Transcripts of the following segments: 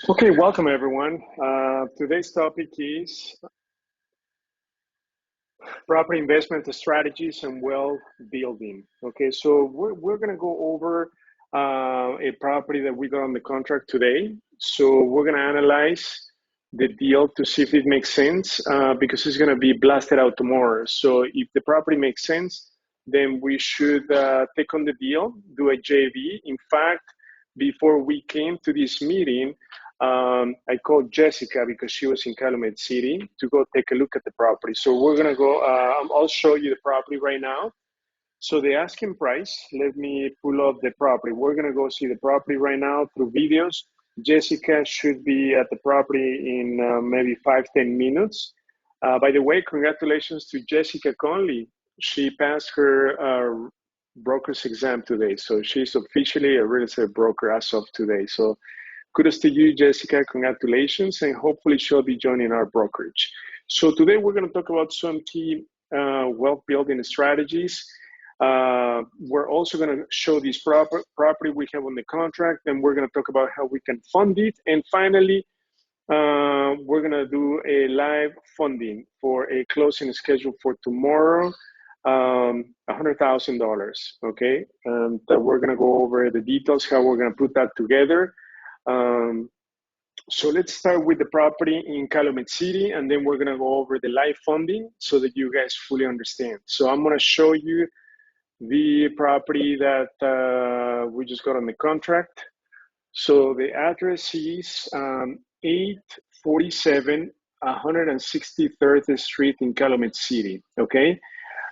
Okay, welcome everyone. Today's topic is property investment strategies and wealth building. Okay, so we're gonna go over a property that we got on the contract today. So we're gonna analyze the deal to see if it makes sense because it's gonna be blasted out tomorrow. So if the property makes sense, then we should take on the deal, do a JV. In fact, before we came to this meeting, I called Jessica because she was in Calumet City to go take a look at the property. So we're gonna go, I'll show you the property right now. So the asking price, let me pull up the property. We're gonna go see the property right now through videos. Jessica should be at the property in maybe 5-10 minutes. By the way, congratulations to Jessica Conley. She passed her broker's exam today. So she's officially a real estate broker as of today. So kudos to you, Jessica. Congratulations, and hopefully she'll be joining our brokerage. So today we're going to talk about some key wealth building strategies. We're also going to show this property we have on the contract, and we're going to talk about how we can fund it. And finally, we're going to do a live funding for a closing schedule for tomorrow, $100,000. Okay, and we're going to go over the details, how we're going to put that together. So let's start with the property in Calumet City, and then we're gonna go over the live funding so that you guys fully understand. So I'm gonna show you the property that we just got on the contract. So the address is 847 163rd Street in Calumet City, okay?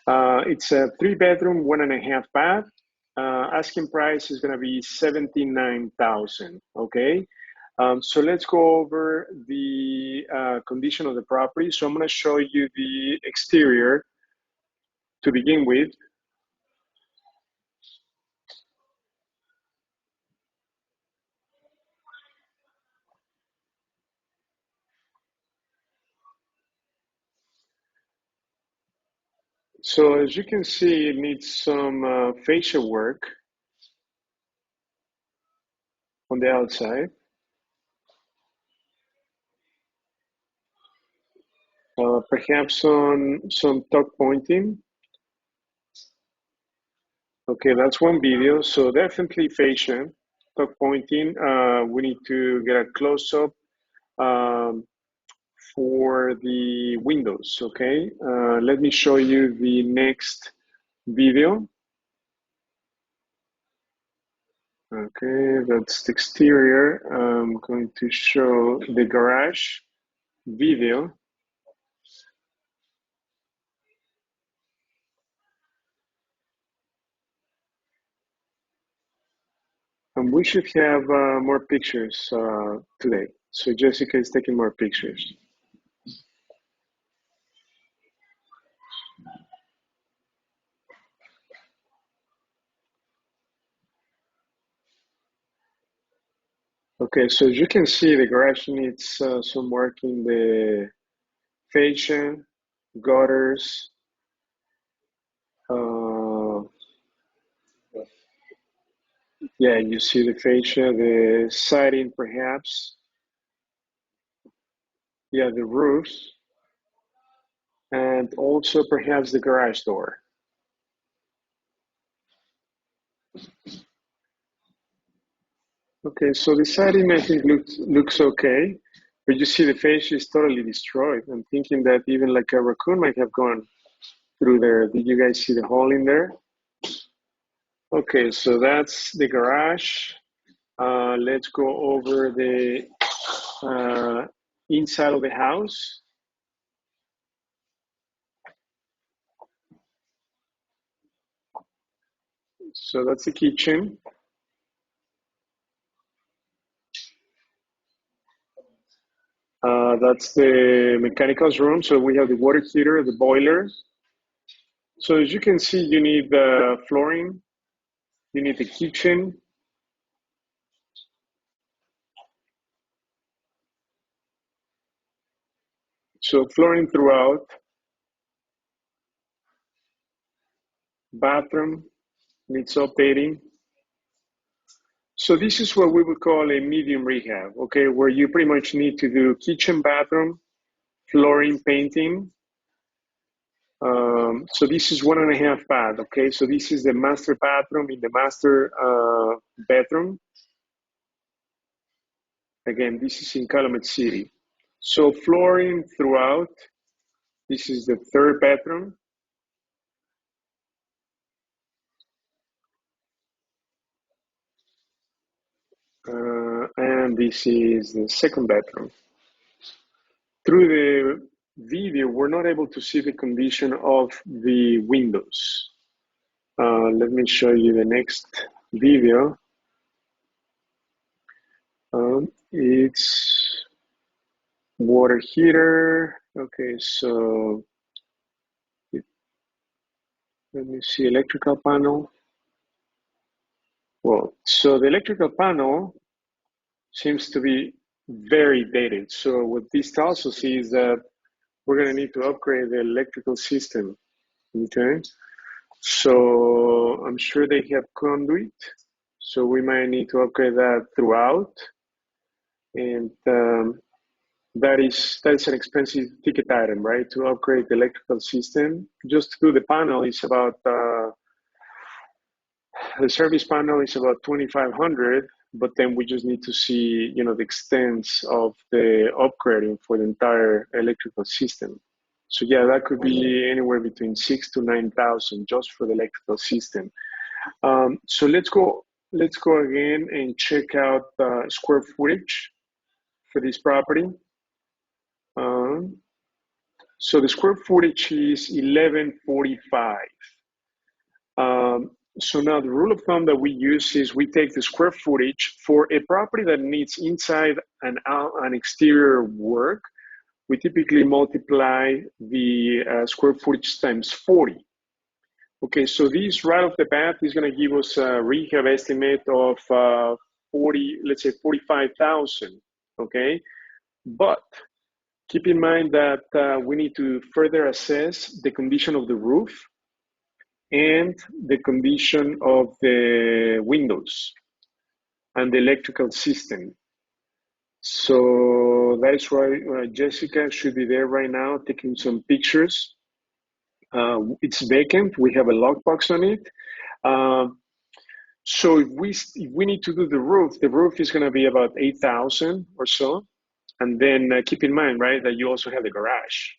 It's a 3-bedroom, 1.5 bath. Asking price is gonna be $79,000, okay? So let's go over the condition of the property. So I'm going to show you the exterior to begin with. So as you can see, it needs some fascia work on the outside. Perhaps some tuck pointing. Okay, that's one video. So definitely fascia, tuck pointing. We need to get a close-up for the windows, okay? Let me show you the next video. Okay, that's the exterior. I'm going to show the garage video. And we should have more pictures today. So Jessica is taking more pictures. Okay, so as you can see, the garage needs some work in the fascia, gutters, yeah, you see the fascia, the siding perhaps. Yeah, the roofs, and also perhaps the garage door. Okay, so the siding I think looks okay, but you see the fascia is totally destroyed. I'm thinking that even like a raccoon might have gone through there. Did you guys see the hole in there? Okay, so that's the garage. Let's go over the inside of the house. So that's the kitchen. That's the mechanicals room. So we have the water heater, the boiler. So as you can see, you need the flooring, you need the kitchen. So flooring throughout, bathroom needs updating. So this is what we would call a medium rehab, okay, where you pretty much need to do kitchen, bathroom, flooring, painting. So this is 1.5 bath, okay? So this is the master bathroom in the master bedroom. Again, this is in Calumet City. So flooring throughout. This is the third bedroom. And this is the second bedroom. Through the video, we're not able to see the condition of the windows. Let me show you the next video. It's water heater. Okay, so let me see, electrical panel. Well, so the electrical panel seems to be very dated. So what this tells us is that we're going to need to upgrade the electrical system. Okay, so I'm sure they have conduit, so we might need to upgrade that throughout, and that is an expensive ticket item, right? To upgrade the electrical system. Just to do the panel is about the service panel is about 2,500, but then we just need to see, you know, the extent of the upgrading for the entire electrical system. So yeah, that could be anywhere between 6,000 to 9,000 just for the electrical system. So let's go again and check out the square footage for this property. So the square footage is 1145. So now the rule of thumb that we use is we take the square footage for a property that needs inside and out and exterior work. We typically multiply the square footage times 40. Okay, so this right off the bat is going to give us a rehab estimate of 40, let's say 45,000. Okay, but keep in mind that we need to further assess the condition of the roof and the condition of the windows and the electrical system. So that is why Jessica should be there right now taking some pictures. It's vacant. We have a lockbox on it. So if we need to do the roof is going to be about 8,000 or so. And then keep in mind, right, that you also have the garage.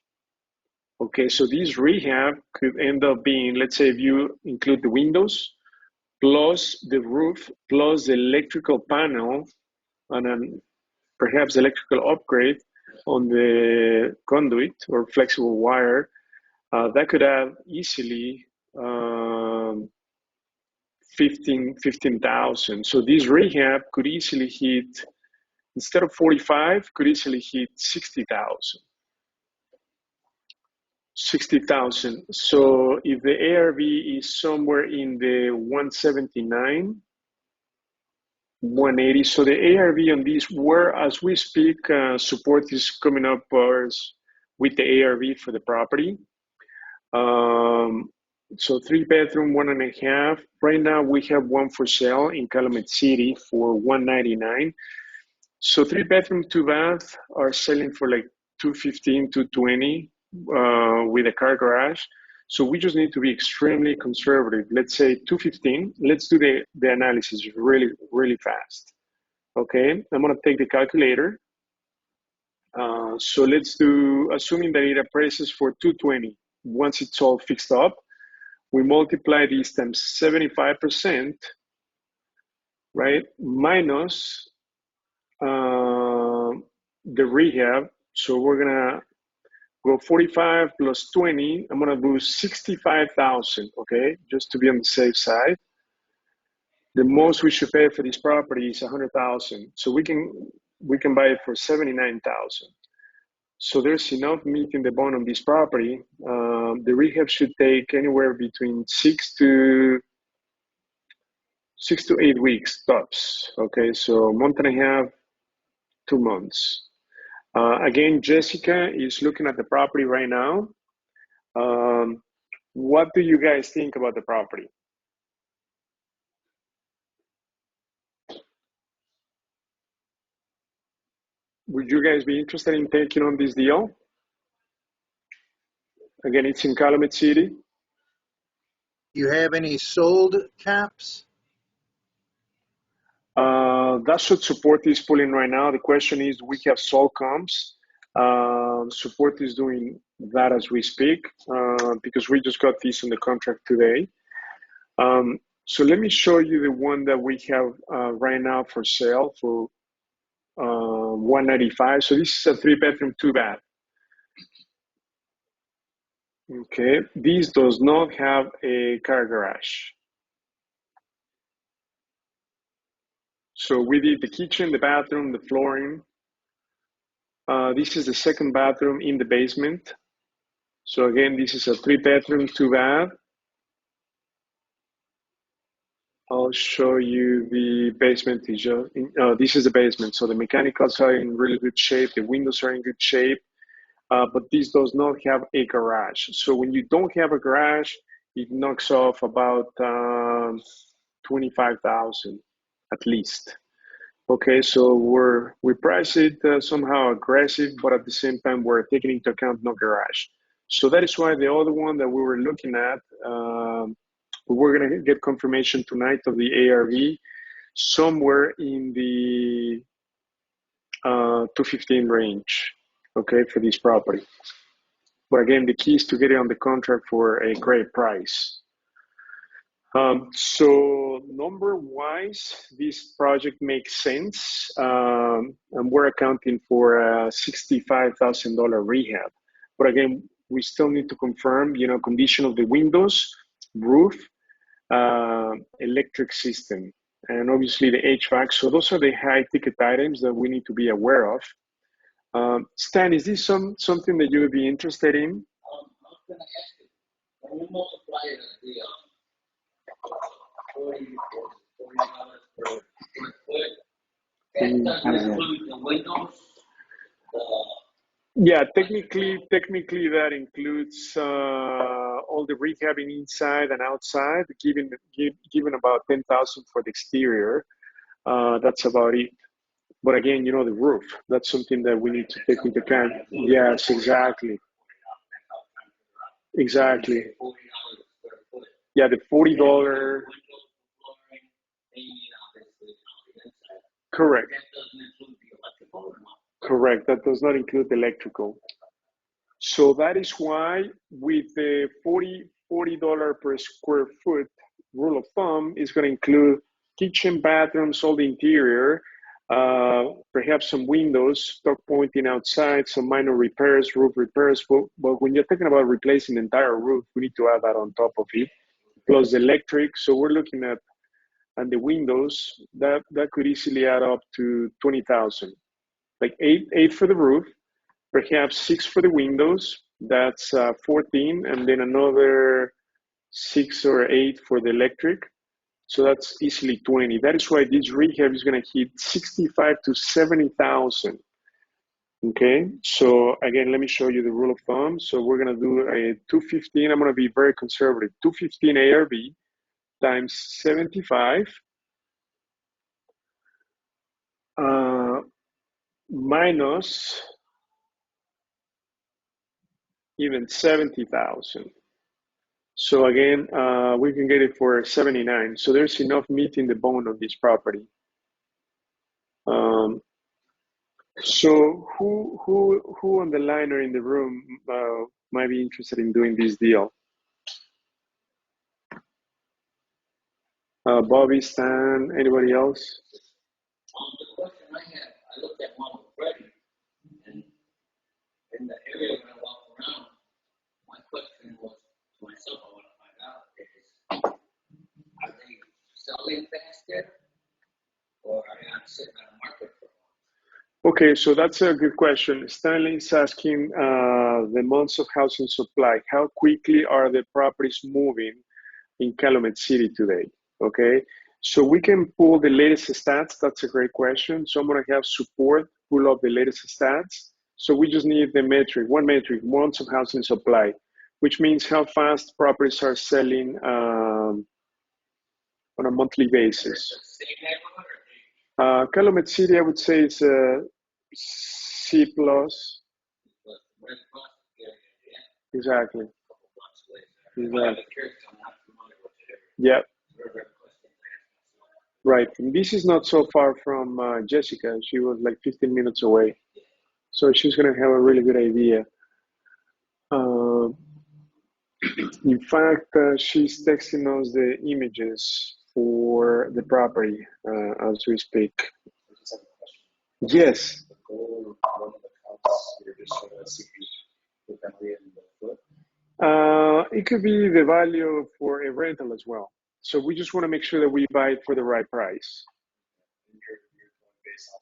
Okay, so this rehab could end up being, let's say if you include the windows, plus the roof, plus the electrical panel, and then perhaps electrical upgrade on the conduit or flexible wire, that could have easily 15,000. So this rehab could easily hit, instead of 45, could easily hit 60,000. 60,000. So if the ARV is somewhere in the 179, 180, so the ARV on this, where as we speak, support is coming up with the ARV for the property. So 3-bedroom, 1.5. Right now we have one for sale in Calumet City for 199. So 3-bedroom, 2-bath are selling for like 215, 220 with a car garage. So we just need to be extremely conservative. Let's say 215. Let's do the analysis really, really fast. Okay, I'm gonna take the calculator. So let's do, assuming that it appraises for 220. Once it's all fixed up, we multiply these times 75%, right? Minus the rehab. So we're gonna go 45 plus 20. I'm gonna do 65,000. Okay, just to be on the safe side. The most we should pay for this property is 100,000. So we can buy it for 79,000. So there's enough meat in the bone on this property. The rehab should take anywhere between 6 to 8 weeks tops. Okay, so a month and a half, 2 months. Again, Jessica is looking at the property right now. What do you guys think about the property? Would you guys be interested in taking on this deal? Again, it's in Calumet City. Do you have any sold caps? That should support is pulling right now. The question is, we have sold comps. Support is doing that as we speak because we just got this in the contract today. So let me show you the one that we have right now for sale for $195. So this is a 3-bedroom, 2-bath. Okay, this does not have a car garage. So we did the kitchen, the bathroom, the flooring. This is the second bathroom in the basement. So again, this is a 3-bedroom, 2-bath. I'll show you the basement. This is the basement. So the mechanicals are in really good shape. The windows are in good shape, but this does not have a garage. So when you don't have a garage, it knocks off about $25,000 at least. Okay, so we price it somehow aggressive, but at the same time, we're taking into account no garage. So that is why the other one that we were looking at, we're going to get confirmation tonight of the ARV somewhere in the 215 range, okay, for this property. But again, the key is to get it on the contract for a great price. So number-wise, this project makes sense, and we're accounting for a $65,000 rehab. But again, we still need to confirm, condition of the windows, roof, electric system, and obviously the HVAC. So those are the high-ticket items that we need to be aware of. Stan, is this something that you would be interested in? I was going to ask you, when you multiply the $40 per square foot, that doesn't include the windows? Yeah, technically that includes all the rehabbing inside and outside, given about $10,000 for the exterior. That's about it. But again, the roof, that's something that we need to take into account. Yes, exactly. Exactly. Yeah, the $40. Correct. Correct. That does not include electrical. So that is why with the $40 per square foot rule of thumb is going to include kitchen, bathrooms, all the interior, perhaps some windows, stock pointing outside, some minor repairs, roof repairs. But when you're talking about replacing the entire roof, we need to add that on top of it, plus the electric. So we're looking at, and the windows, that could easily add up to $20,000. Like eight for the roof, perhaps 6 for the windows. That's 14, and then another 6 or 8 for the electric. So that's easily 20. That is why this rehab is going to hit 65 to 70,000. Okay. So again, let me show you the rule of thumb. So we're going to do a 215. I'm going to be very conservative. 215 ARV times 75 minus even 70,000. So again, we can get it for 79. So there's enough meat in the bone of this property. So who on the line or in the room might be interested in doing this deal? Bobby, Stan, anybody else? The question I had, I looked at one already, and in the area when I walk around, my question was to myself, I want to find out is, are they selling faster, or are they not sitting on the market for long? Okay, so that's a good question. Stanley's asking the months of housing supply. How quickly are the properties moving in Calumet City today? Okay, so we can pull the latest stats. That's a great question. So I'm going to have support pull up the latest stats. So we just need the metric, one metric, months of housing supply, which means how fast properties are selling on a monthly basis. Calumet City, I would say, is C plus. But right across the area, yeah, Exactly. a couple blocks away. But I'm Exactly. curious, I'm not familiar with the area. Yep. Very, very questions to ask myself. Right. And this is not so far from Jessica. She was like 15 minutes away. So she's going to have a really good idea. Um, in fact, she's texting us the images for the property as we speak. Yes. The goal of one of the counts, you're just sort of see the value in the foot. It could be the value for a rental as well. So we just want to make sure that we buy it for the right price. And you're going based off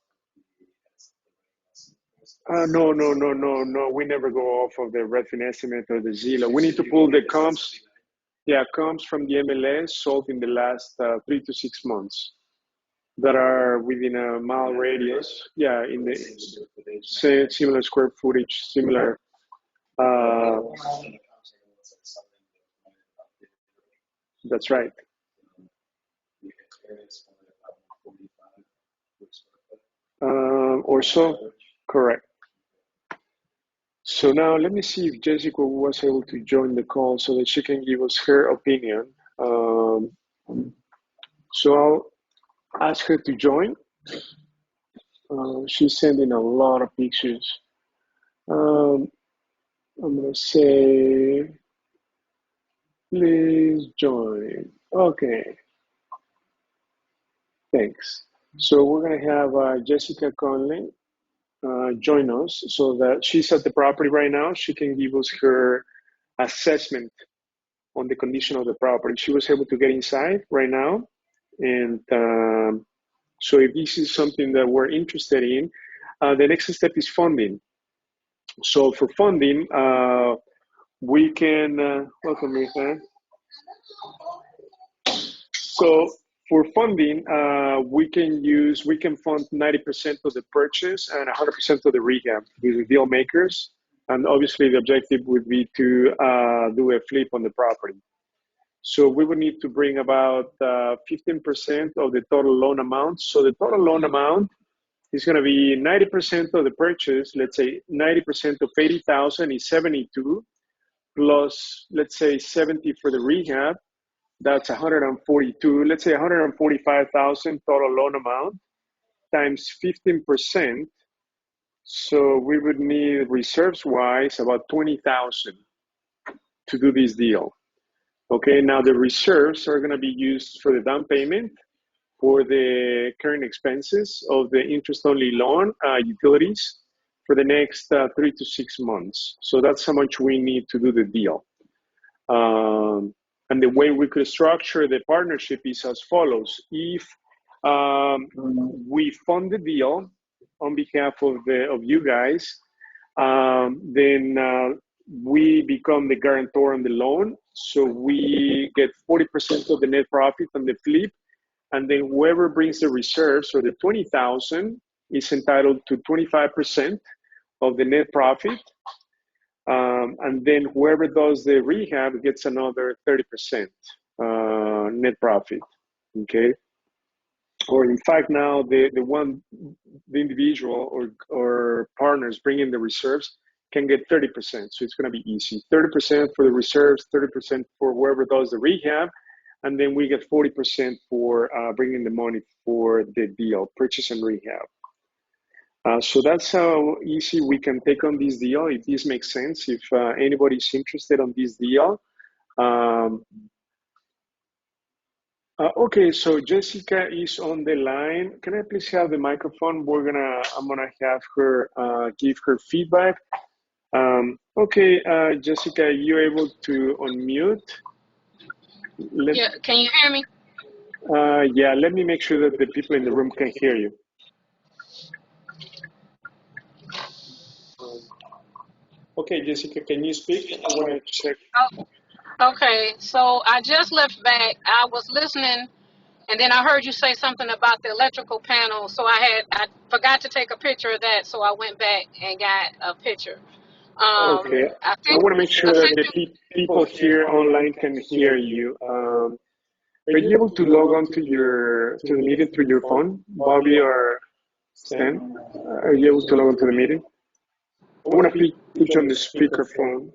of No. We never go off of the Redfin estimate or the Zillow. We need to pull the comps. Yeah, comps from the MLS sold in the last 3 to 6 months that are within a mile radius. Yeah, in the similar square footage, similar. That's right. Or so, correct. So now let me see if Jessica was able to join the call so that she can give us her opinion. So I'll ask her to join. She's sending a lot of pictures. I'm gonna say, please join. Okay, thanks. So we're gonna have Jessica Conley join us so that she's at the property right now. She can give us her assessment on the condition of the property. She was able to get inside right now. And so if this is something that we're interested in, the next step is funding. So for funding, we can, welcome Ethan. So for funding, we can fund 90% of the purchase and 100% of the rehab with the deal makers. And obviously the objective would be to do a flip on the property. So we would need to bring about 15% of the total loan amount. So the total loan amount is going to be 90% of the purchase. Let's say 90% of 80,000 is 72, plus let's say 70 for the rehab. That's 142. Let's say 145,000 total loan amount times 15%. So we would need reserves-wise about 20,000 to do this deal. Okay, now the reserves are going to be used for the down payment, for the current expenses of the interest-only loan, utilities, for the next 3 to 6 months. So that's how much we need to do the deal. And the way we could structure the partnership is as follows. If we fund the deal on behalf of you guys, then we become the guarantor on the loan. So we get 40% of the net profit on the flip. And then whoever brings the reserves or the 20,000 is entitled to 25% of the net profit. And then whoever does the rehab gets another 30% net profit, okay? Or in fact, now the individual or partners bringing the reserves can get 30%, so it's gonna be easy. 30% for the reserves, 30% for whoever does the rehab, and then we get 40% for bringing the money for the deal, purchase and rehab. So that's how easy we can take on this deal, if this makes sense, if anybody's interested on this deal. Okay, so Jessica is on the line. Can I please have the microphone? I'm gonna have her give her feedback. Okay, Jessica, you able to unmute? Yeah, can you hear me? Yeah, let me make sure that the people in the room can hear you. Okay, Jessica, can you speak? I want to check. Oh, okay, so I just left back. I was listening, and then I heard you say something about the electrical panel. So I forgot to take a picture of that, so I went back and got a picture. Okay, I want to make sure that the people here online can hear you. Are you able to log on to the meeting through your phone, Bobby or Stan? Are you able to log on to the meeting? I want to put you on the speakerphone.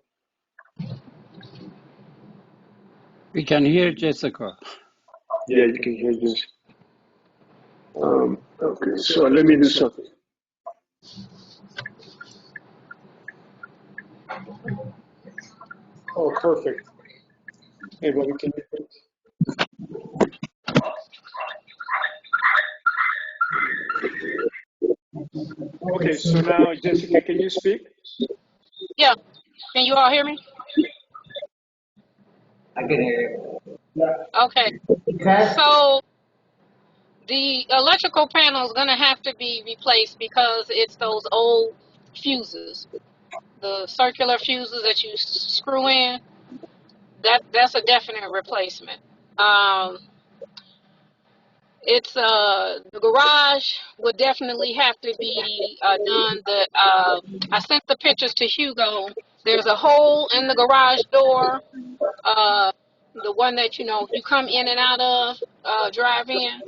We can hear Jessica. Yeah, you can hear this. Okay, so let me do something. Oh, perfect. Hey, Bobby, can you put? Okay, so now, Jessica, can you speak? Yeah. Can you all hear me? I can hear you. Okay. So the electrical panel is going to have to be replaced because it's those old fuses, the circular fuses that you screw in. That's a definite replacement. Um, it's the garage would definitely have to be done. I sent the pictures to Hugo. There's a hole in the garage door, the one that you come in and out of, drive in.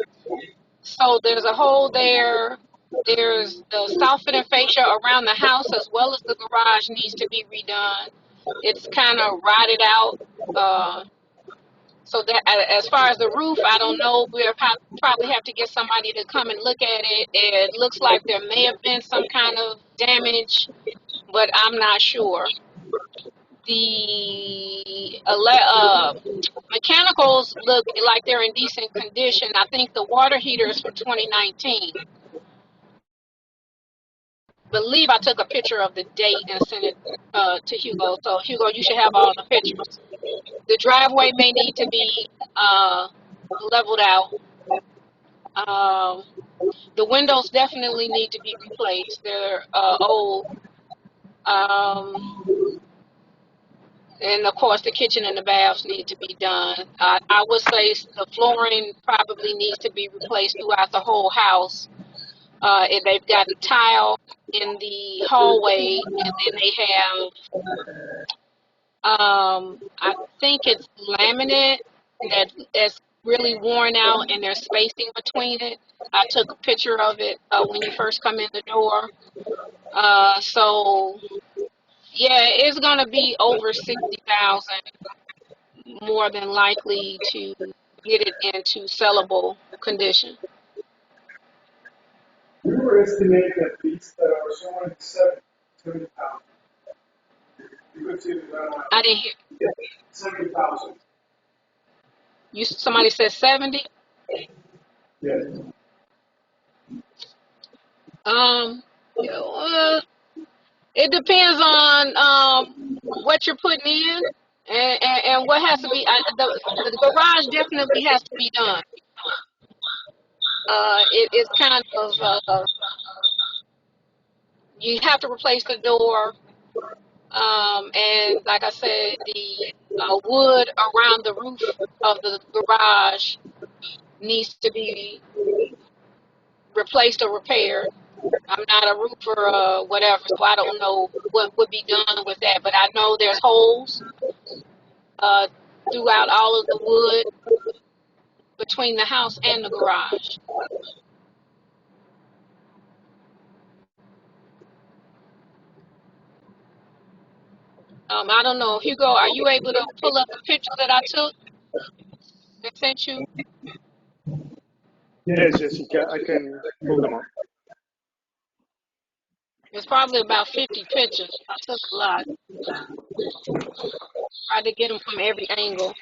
So there's a hole there. There's the soffit and fascia around the house as well as the garage needs to be redone. It's kind of rotted out. So that as far as the roof, I don't know. We'll probably have to get somebody to come and look at it. It looks like there may have been some kind of damage, but I'm not sure. The mechanicals look like they're in decent condition. I think the water heater is from 2019. Believe I took a picture of the date and sent it to Hugo. So Hugo, you should have all the pictures. The driveway may need to be leveled out. The windows definitely need to be replaced. They're old. Um, and of course, the kitchen and the baths need to be done. I would say the flooring probably needs to be replaced throughout the whole house. And they've got tile in the hallway, and then they have I think it's laminate that's really worn out and there's spacing between it. I took a picture of it when you first come in the door. So yeah, it's gonna be over 60,000 more than likely to get it into sellable condition. We were estimating at least somewhere 70,000. You could say I didn't hear 70,000. you. Somebody said 70. Yes. Yeah, it depends on what you're putting in and what has to be. The garage definitely has to be done. It's kind of you have to replace the door, and like I said, the wood around the roof of the garage needs to be replaced or repaired. I'm not a roofer or whatever, so I don't know what would be done with that. But I know there's holes uh, throughout all of the wood between the house and the garage. I don't know, Hugo, are you able to pull up the pictures that I took and sent you? Yes, Jessica, I can pull them up. It's probably about 50 pictures. I took a lot. Tried to get them from every angle.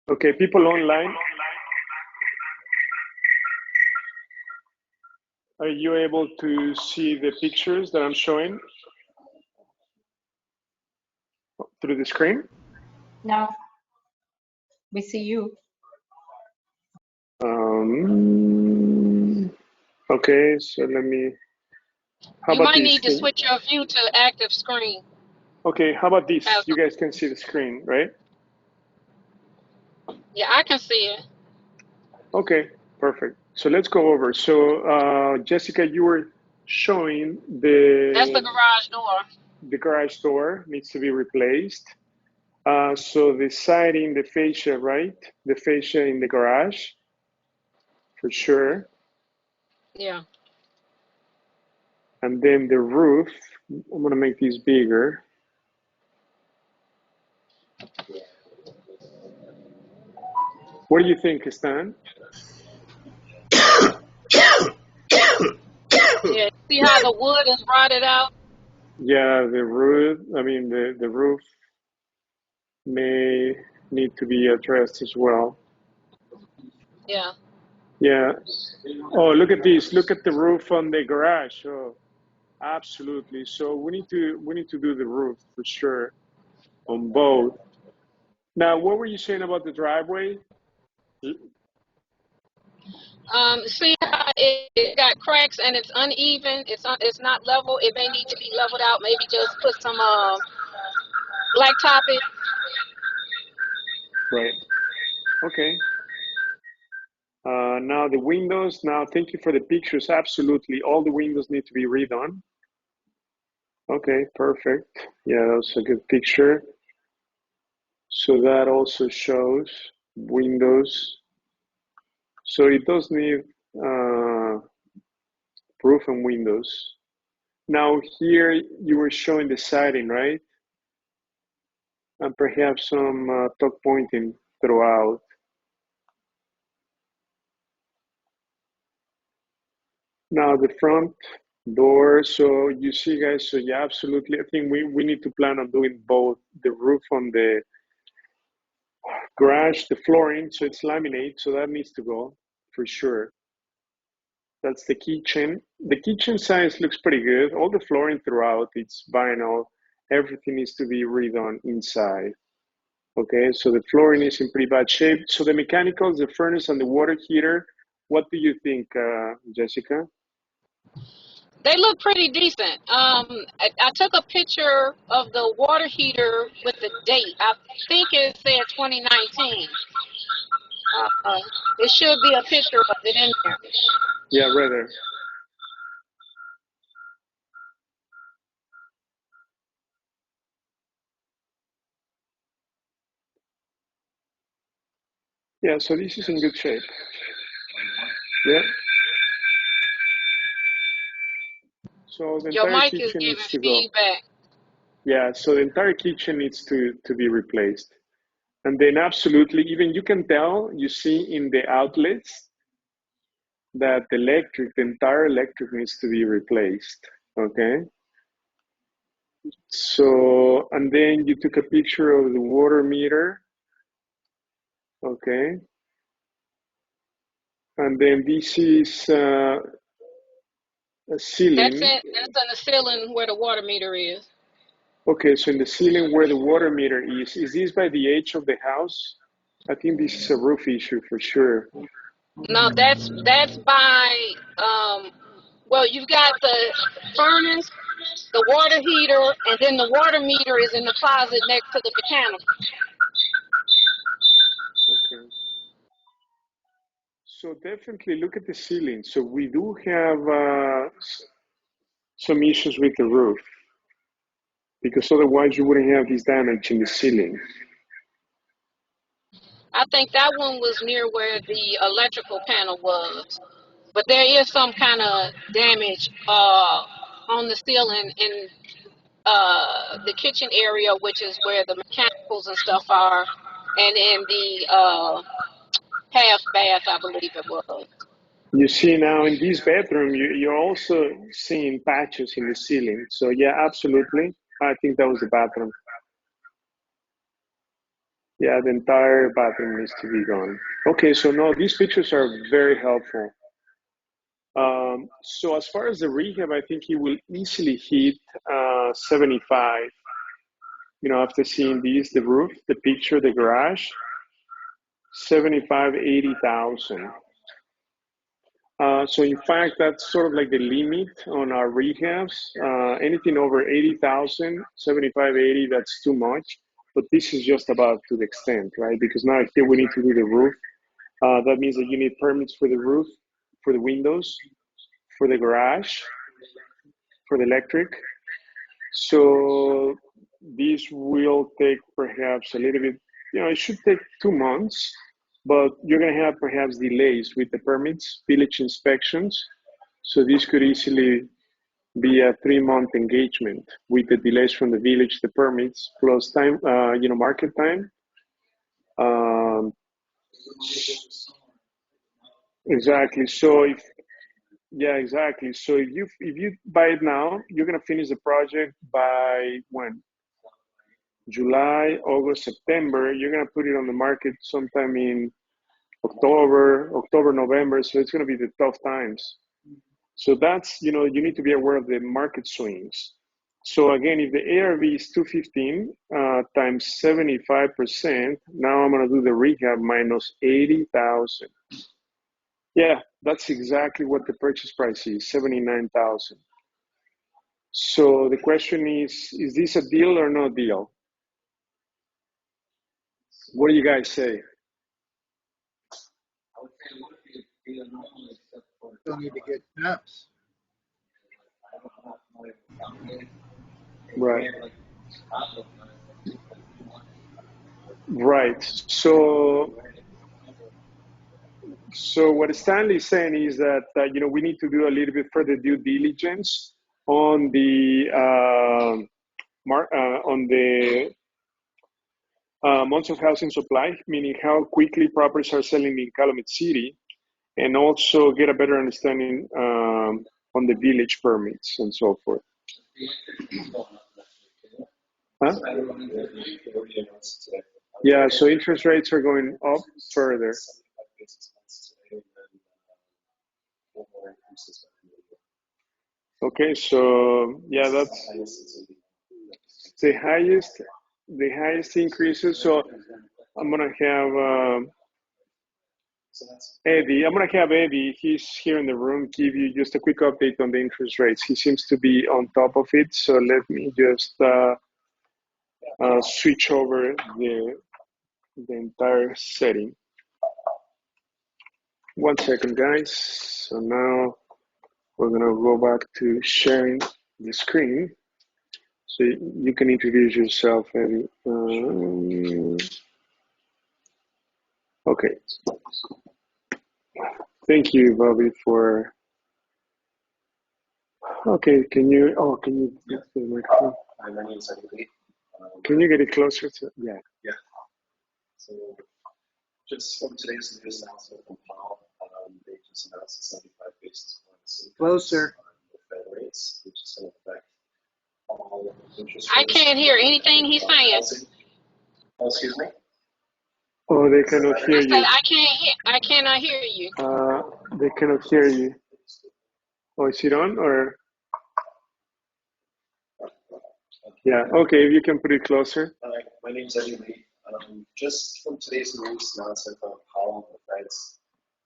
Okay, people online, are you able to see the pictures that I'm showing through the screen? No, we see you. Okay, so let me, how You about might this? need to switch your view to active screen. Okay, how about this? As You guys can see the screen, right? yeah, I can see it. Okay, perfect. So let's go over. So Jessica, you were showing That's the garage door. the garage door needs to be replaced. So the siding, the fascia, right? The fascia in the garage, for sure. Yeah. And then the roof, I'm gonna make these bigger. What do you think, Stan? Yeah. See how the wood is rotted out? Yeah, the roof, I mean, the roof may need to be addressed as well. Yeah. Yeah. Oh, look at this. Look at the roof on the garage. Oh, absolutely. So we need to do the roof for sure on both. Now, what were you saying about the driveway? See how it got cracks and it's uneven. It's not level. It may need to be leveled out. Maybe just put some blacktop it. Right. Okay. Now the windows. Now, thank you for the pictures. Absolutely, all the windows need to be redone. Okay, perfect. Yeah, that's a good picture. So that also shows windows. So it does need roof and windows. Now here you were showing the siding, right? And perhaps some tuck pointing throughout. Now the front door, so you see guys, so yeah, absolutely. I think we need to plan on doing both the roof on the garage, the flooring, so it's laminate, so that needs to go for sure. That's the kitchen. The kitchen size looks pretty good. All the flooring throughout, it's vinyl. Everything needs to be redone inside. Okay, so the flooring is in pretty bad shape. So the mechanicals, the furnace and the water heater, what do you think, Jessica? They look pretty decent. I took a picture of the water heater with the date. I think it said 2019. It should be a picture of it in there. Yeah, right there. Yeah, so this is in good shape. Yeah. So the Your entire mic is kitchen giving needs to go. feedback. Yeah, so the entire kitchen needs to be replaced. And then absolutely, even you can tell, you see in the outlets that the entire electric needs to be replaced, okay? So, and then you took a picture of the water meter, okay? And then this is a That's ceiling. it. That's in the ceiling where the water meter is. Okay, so in the ceiling where the water meter is this by the edge of the house? I think this is a roof issue for sure. No, that's by well, you've got the furnace, the water heater, and then the water meter is in the closet next to the mechanical. Okay. So definitely look at the ceiling. So we do have some issues with the roof because otherwise you wouldn't have this damage in the ceiling. I think that one was near where the electrical panel was, but there is some kind of damage on the ceiling in the kitchen area, which is where the mechanicals and stuff are, and in the half bath, I believe it was. You see now in this bedroom, you're also seeing patches in the ceiling. So yeah, absolutely. I think that was the bathroom. Yeah, the entire bathroom needs to be gone. Okay, so no, these pictures are very helpful. So as far as the rehab, I think he will easily hit 75. You know, after seeing these, the roof, the picture, the garage, 75, 80,000. So in fact, that's sort of like the limit on our rehabs. Anything over 80,000, 75, 80, that's too much. But this is just about to the extent, right? Because now here we need to do the roof. That means that you need permits for the roof, for the windows, for the garage, for the electric. So this will take perhaps a little bit, you know, it should take 2 months, but you're going to have perhaps delays with the permits, village inspections. So this could easily be a 3-month engagement with the delays from the village, the permits, plus time, you know, market time. Exactly. So if, yeah, exactly. So if you buy it now, you're gonna finish the project by when? July, August, September. You're gonna put it on the market sometime in October, November. So it's gonna be the tough times. So that's, you know, you need to be aware of the market swings. So again, if the ARV is 215 times 75%, now I'm gonna do the rehab minus 80,000. Yeah, that's exactly what the purchase price is, 79,000. So the question is this a deal or no deal? What do you guys say? I would say, what if you do normal except for Still need to get maps. I don't know how to calculate. Right. Like Chicago, Right. So what Stanley is saying is that you know, we need to do a little bit further due diligence on the months of housing supply, meaning how quickly properties are selling in Calumet City, and also get a better understanding on the village permits and so forth. Huh? Yeah, so interest rates are going up further. Okay, so yeah, that's the highest increases. So I'm gonna have Eddie. I'm gonna have Eddie. He's here in the room. Give you just a quick update on the interest rates. He seems to be on top of it. So let me just switch over the entire setting. 1 second, guys. So now we're gonna go back to sharing the screen. So you can introduce yourself, Eddie. Okay. Thank you, Bobby, for. Okay, can you get the microphone? Hi, my name is Eddie. Can you get it closer to? Yeah. Yeah. So just from today's news announcement from Powell, they just announced a 75 basis points Closer. on the Fed rates, which is going to affect all interest I rates. can't hear anything he's saying. Oh, excuse me? Oh, they cannot hear I said you. I cannot hear you. They cannot hear you. Oh, is it on or? Yeah. Okay, if you can put it closer. My name is Eddie Lee. Just from today's news announcement from Powell,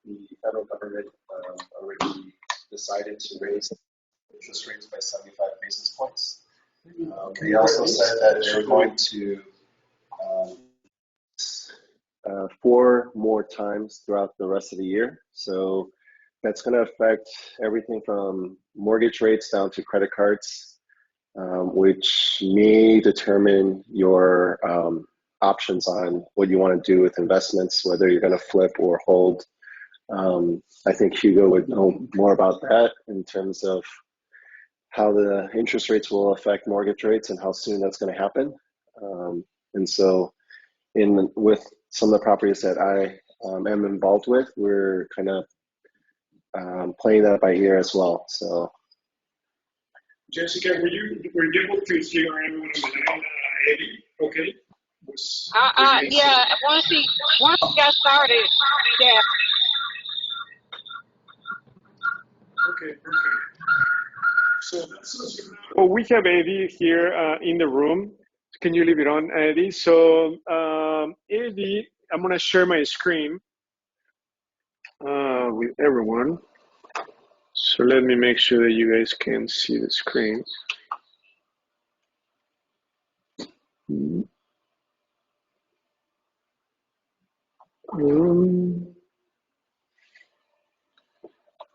the federal government already decided to raise interest rates by 75 basis points. They also said that they're going to 4 more times throughout the rest of the year. So that's going to affect everything from mortgage rates down to credit cards, which may determine your options on what you want to do with investments, whether you're going to flip or hold. I think Hugo would know more about that in terms of how the interest rates will affect mortgage rates and how soon that's going to happen. And so with some of the properties that I am involved with, we're kind of playing that by ear as well. So, Jessica, were you able to hear everyone on the line, Eddie? Okay. Yeah, once he got started, yeah. Okay, perfect. Well, we have Eddie here in the room. Can you leave it on, Eddie? So, Eddie, I'm going to share my screen with everyone. So let me make sure that you guys can see the screen.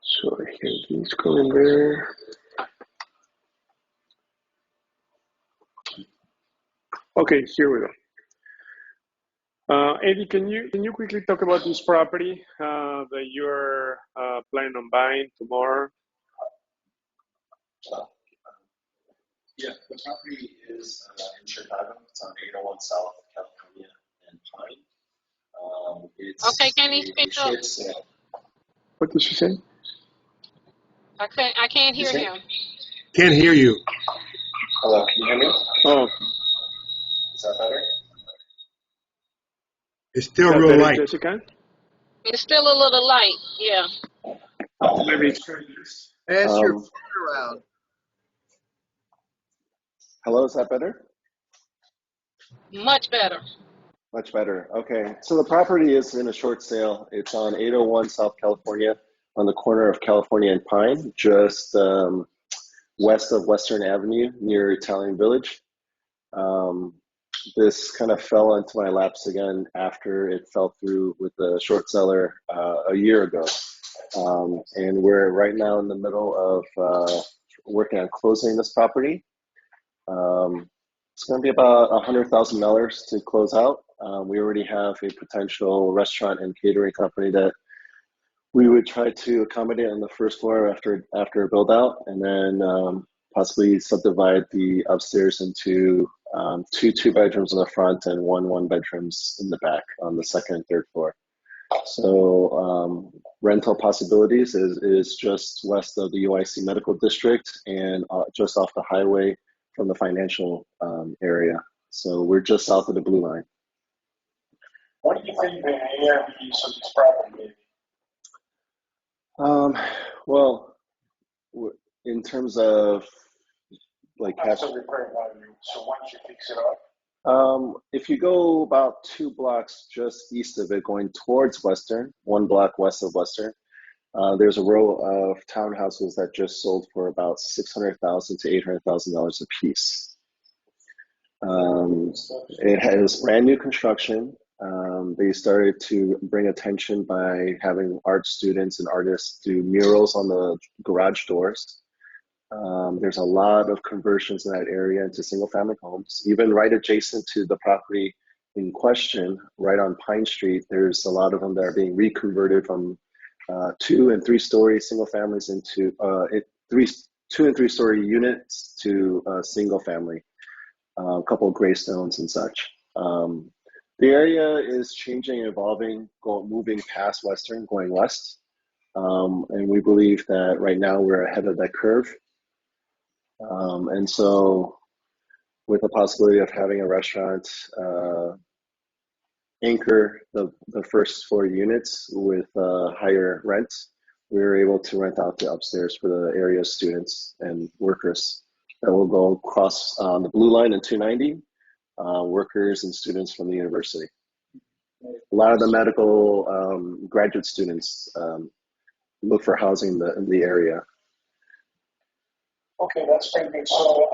So I have this going there. Okay, here we go. Eddie, can you quickly talk about this property that you're planning on buying tomorrow? Yeah, the property is in Chicago. It's on 801 South California and Pine. Okay, It's can he a speak up? short sale. What did she say? I can't hear him. Can't hear you. Hello, can you hear me? Oh, Is that better? It's still is that real better, light. Jessica? It's still a little light. Yeah, Maybe it's try this. Pass your phone around. Hello, is that better? much better. Much better. Okay, so the property is in a short sale. It's on 801 South California on the corner of California and Pine, just west of Western Avenue near Italian Village. This kind of fell into my laps again after it fell through with the short seller a year ago. And we're right now in the middle of working on closing this property. It's going to be about $100,000 to close out. We already have a potential restaurant and catering company that we would try to accommodate on the first floor after a build out, and then possibly subdivide the upstairs into two bedrooms in the front and one bedrooms in the back on the second and third floor. So rental possibilities is just west of the UIC Medical District and just off the highway from the financial area. So we're just south of the Blue Line. What do you think the ARVs of this property? Well, in terms of like cash, After the current value. So once you fix it up. if you go about 2 blocks just east of it, going towards Western, 1 block west of Western, there's a row of townhouses that just sold for about $600,000 to $800,000 a piece. It has brand new construction. They started to bring attention by having art students and artists do murals on the garage doors. There's a lot of conversions in that area into single family homes. Even right adjacent to the property in question, right on Pine Street, there's a lot of them that are being reconverted from 2 and 3 story single families into 2 and 3 story units to single family, a couple of greystones and such. The area is changing and evolving, moving past Western, going west. And we believe that right now we're ahead of that curve. And so with the possibility of having a restaurant anchor the first floor units with higher rents, we were able to rent out the upstairs for the area students and workers that will go across the Blue Line and 290, workers and students from the university. A lot of the medical graduate students look for housing in the area. Okay, that's very good. So,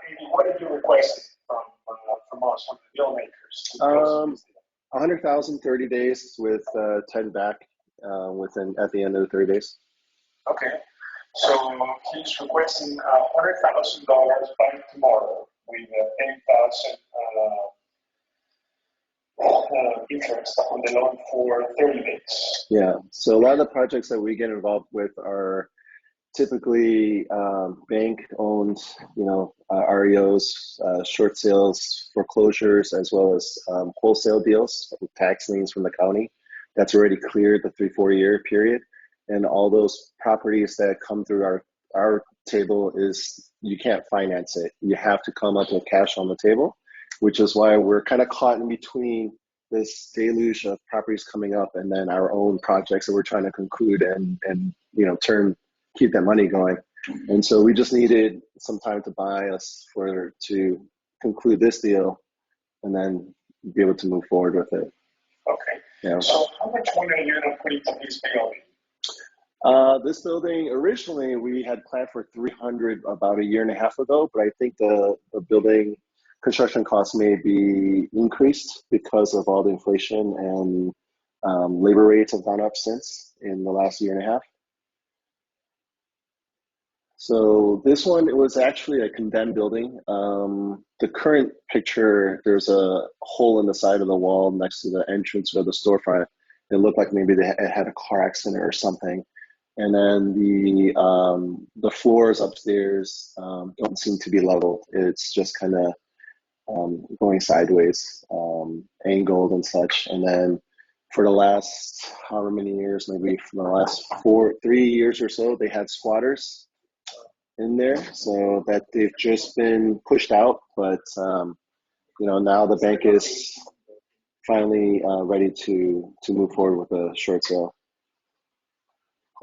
Amy, what did you request from us, from the deal makers? 100,000, 30 days with 10 back at the end of the 30 days. Okay, so he's requesting $100,000 by tomorrow with 10,000 interest on the loan for 30 days. Yeah, so a lot of the projects that we get involved with are typically bank-owned, REOs, short sales, foreclosures, as well as wholesale deals, tax liens from the county. That's already cleared the 3-4 year period, and all those properties that come through our table is you can't finance it. You have to come up with cash on the table, which is why we're kind of caught in between this deluge of properties coming up and then our own projects that we're trying to conclude and keep that money going. And so we just needed some time to buy us to conclude this deal and then be able to move forward with it. Okay. Yeah. So how much money are you going to put into this building? This building, originally we had planned for 300 about a year and a half ago, but I think the building construction costs may be increased because of all the inflation and labor rates have gone up since in the last year and a half. So this one, it was actually a condemned building. The current picture, there's a hole in the side of the wall next to the entrance or the storefront. It looked like maybe it had a car accident or something. And then the floors upstairs don't seem to be leveled. It's just kind of going sideways, angled and such. And then for the last however many years, maybe for the last 3 years or so, they had squatters in there, so that they've just been pushed out. But now the bank is finally ready to move forward with a short sale.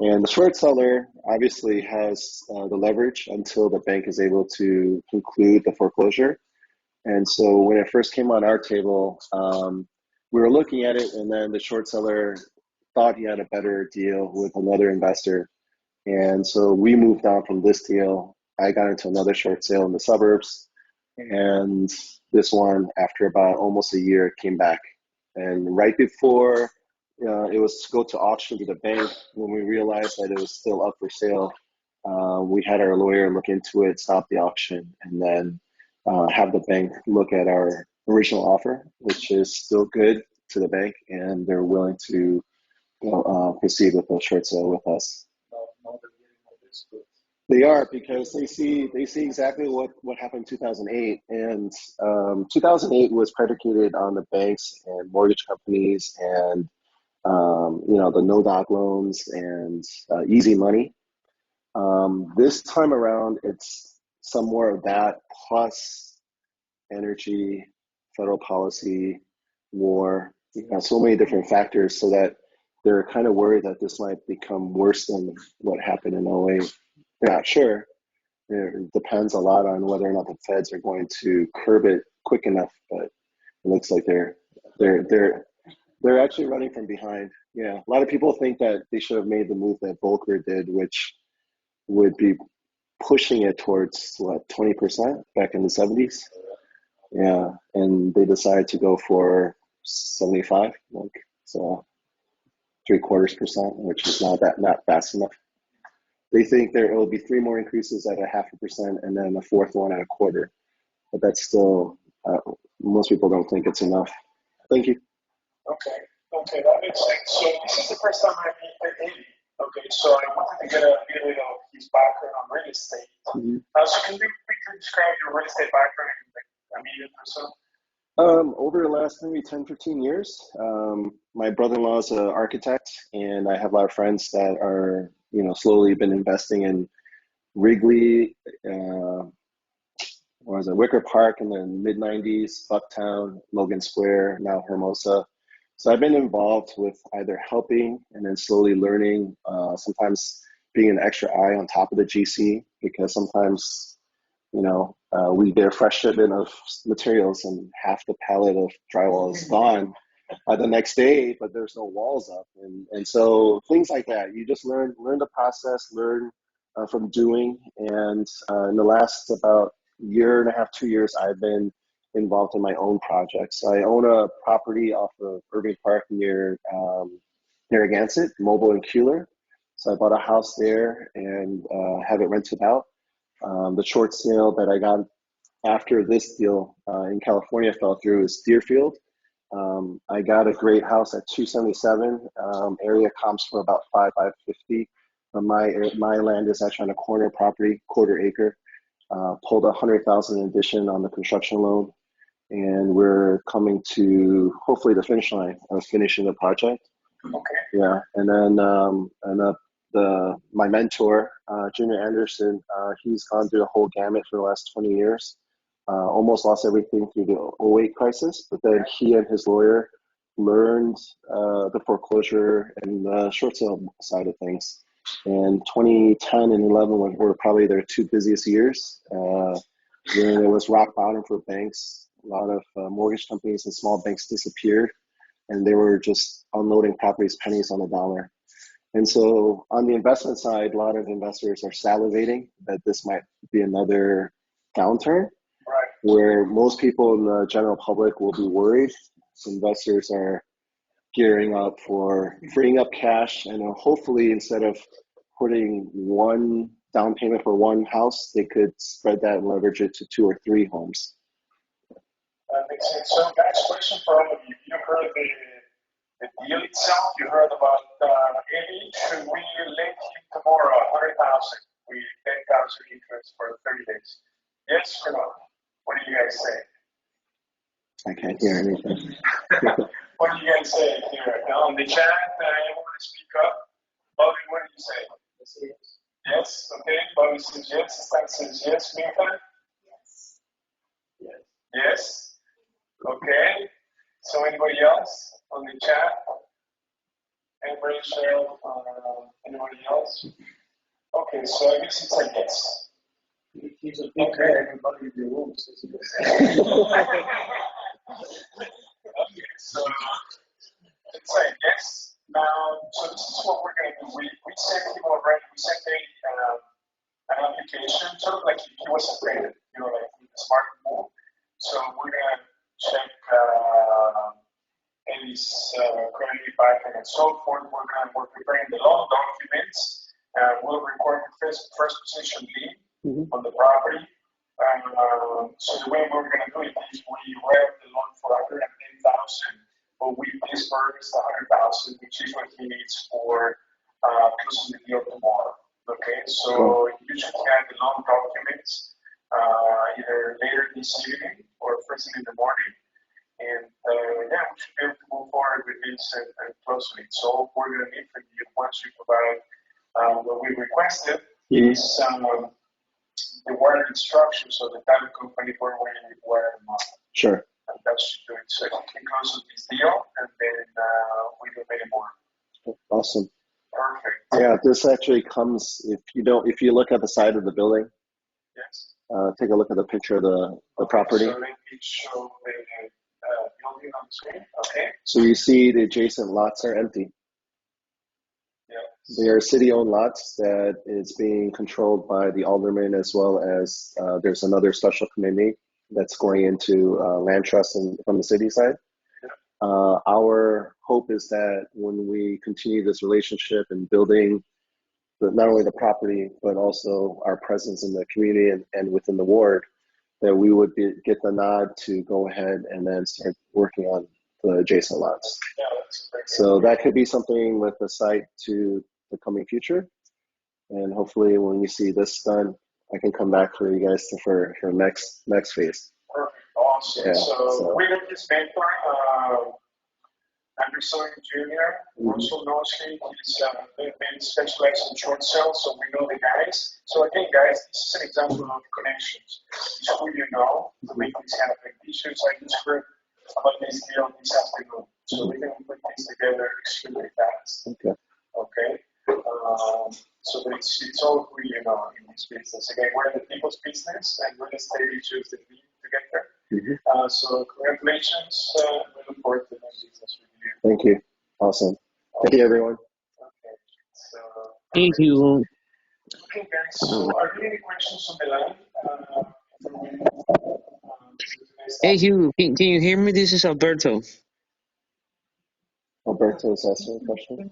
And the short seller obviously has the leverage until the bank is able to conclude the foreclosure. And so when it first came on our table, we were looking at it, and then the short seller thought he had a better deal with another investor. And so we moved on from this deal. I got into another short sale in the suburbs. And this one, after about almost a year, came back. And right before it was to go to auction to the bank, when we realized that it was still up for sale, we had our lawyer look into it, stop the auction, and then have the bank look at our original offer, which is still good to the bank, and they're willing to proceed with a short sale with us. They are, because they see exactly what happened in 2008, and 2008 was predicated on the banks and mortgage companies and the no-doc loans and easy money. This time around, it's some more of that plus energy, federal policy, war, so many different factors, so that they're kind of worried that this might become worse than what happened in 08. They're not sure. It depends a lot on whether or not the feds are going to curb it quick enough, but it looks like they're actually running from behind. Yeah, a lot of people think that they should have made the move that Volcker did, which would be pushing it towards 20% back in the 70s. Yeah, and they decided to go for 75, so 0.75%, which is not fast enough. They think there will be 3 more increases at 0.5% and then a fourth one at 1/4. But that's still, most people don't think it's enough. Thank you. Okay, that makes sense. So this is the first time I meet Eddie. Okay, so I wanted to get a bit of his background on real estate. Mm-hmm. So can you quickly describe your real estate background in like a minute or so? Over the last maybe 10, 15 years, my brother-in-law is an architect, and I have a lot of friends that are, slowly been investing in Wrigley, Wicker Park in the mid-90s, Bucktown, Logan Square, now Hermosa. So I've been involved with either helping and then slowly learning, sometimes being an extra eye on top of the GC, because sometimes, we get a fresh shipment of materials and half the pallet of drywall is gone the next day, but there's no walls up. And so things like that, you just learn the process, learn from doing. And in the last about year and a half, 2 years, I've been involved in my own projects. I own a property off of Irving Park near Narragansett, Mobile and Keeler. So I bought a house there and have it rented out. The short sale that I got after this deal in California fell through is Deerfield. I got a great house at 277. Area comps for about 550. My land is actually on a corner property, 1/4 acre. Pulled 100,000 addition on the construction loan, and we're coming to hopefully the finish line of finishing the project. Okay. Yeah, and then my mentor, Junior Anderson, he's gone through the whole gamut for the last 20 years. almost lost everything through the '08 crisis, but then he and his lawyer learned the foreclosure and the short sale side of things. And 2010 and 11 were probably their two busiest years. When it was rock bottom for banks, a lot of mortgage companies and small banks disappeared, and they were just unloading properties pennies on the dollar. And so on the investment side, a lot of investors are salivating that this might be another downturn, where most people in the general public will be worried. Investors are gearing up for freeing up cash, and hopefully instead of putting one down payment for one house, they could spread that and leverage it to 2 or 3 homes. That makes sense. So guys, question for all of you. You heard the deal itself, you heard about Eddie. Should we lend him tomorrow 100,000 with 10,000 interest for 30 days? Yes or no? What do you guys say? I can't hear anything. What do you guys say here? On the chat, anyone want to speak up? Bobby, what do you say? Yes, okay. Bobby says yes. Stan says yes. Mirta? Yes. Yes. Yes. Okay. So anybody else on the chat? Anybody, Cheryl? Anybody else? Okay, so I guess it's a yes. He's a big guy. Everybody in the room says yes. Okay, so it's a yes. Now, so this is what we're going to do. We sent him already. We sent an application, sort of like he was afraid, like the smart move. So we're going to check Eddie's credit background and so forth. We're preparing the loan documents. We'll record the first position lien on the property. So the way we're going to do it is we rev the loan for 110,000, but we disburse the 100,000, which is what he needs for closing the deal tomorrow. Okay, so you should have the loan documents either later this evening or first thing in the morning. And we should be able to move forward with this and closing it. So all we're going to need from you once you provide what we requested is the wire instructions of the title company where we wire them up. Sure. And that should do it. So you can close this deal and then we do many more. Awesome. Perfect. Yeah, this actually comes if you look at the side of the building. Yes. Take a look at the picture of the property. So let me show the building on the screen. Okay. So you see the adjacent lots are empty. They are city-owned lots that is being controlled by the alderman, as well as there's another special committee that's going into land trust from the city side. Our hope is that when we continue this relationship and building not only the property, but also our presence in the community and within the ward, that we would get the nod to go ahead and then start working on the adjacent lots. So that could be something with the site to the coming future. And hopefully when we see this done, I can come back for you guys for next phase. Perfect. Awesome. Yeah, so we got this mentor, Anderson Jr. Also knows him. He's been specialized in short sales, so we know the guys. So again, guys, this is an example of connections. It's who you know to make this happen. These should I just heard about this deal this afternoon, so we can put things together extremely fast. Okay. So it's all who you know in this business. Again, we're in the people's business, and real estate issues that we need to get there. So congratulations. We look forward to doing business with you. Thank you. Awesome. Thank you, everyone. Okay. So, Thank you. okay, guys. So are there any questions on the line? Hey, Hugh, can you hear me? This is Alberto. Alberto is asking a question.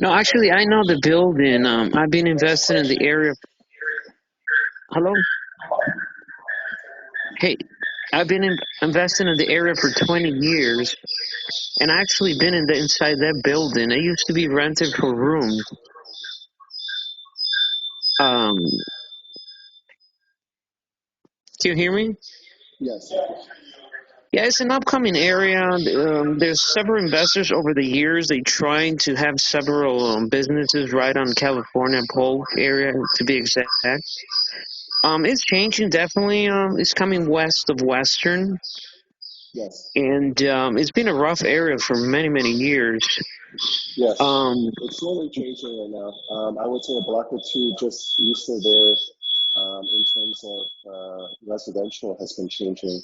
No, actually, I know the building. I've been invested in the area. Hello? Hey, I've been investing in the area for 20 years, and I actually been inside that building. It used to be rented for rooms. Can you hear me? Yes. Yeah, it's an upcoming area. There's several investors over the years. They trying to have several businesses right on California Pole area, to be exact. It's changing definitely. It's coming west of Western, Yes. and it's been a rough area for many years. Yes. Um, It's slowly changing right now. I would say a block or two just east of there, in terms of residential, has been changing.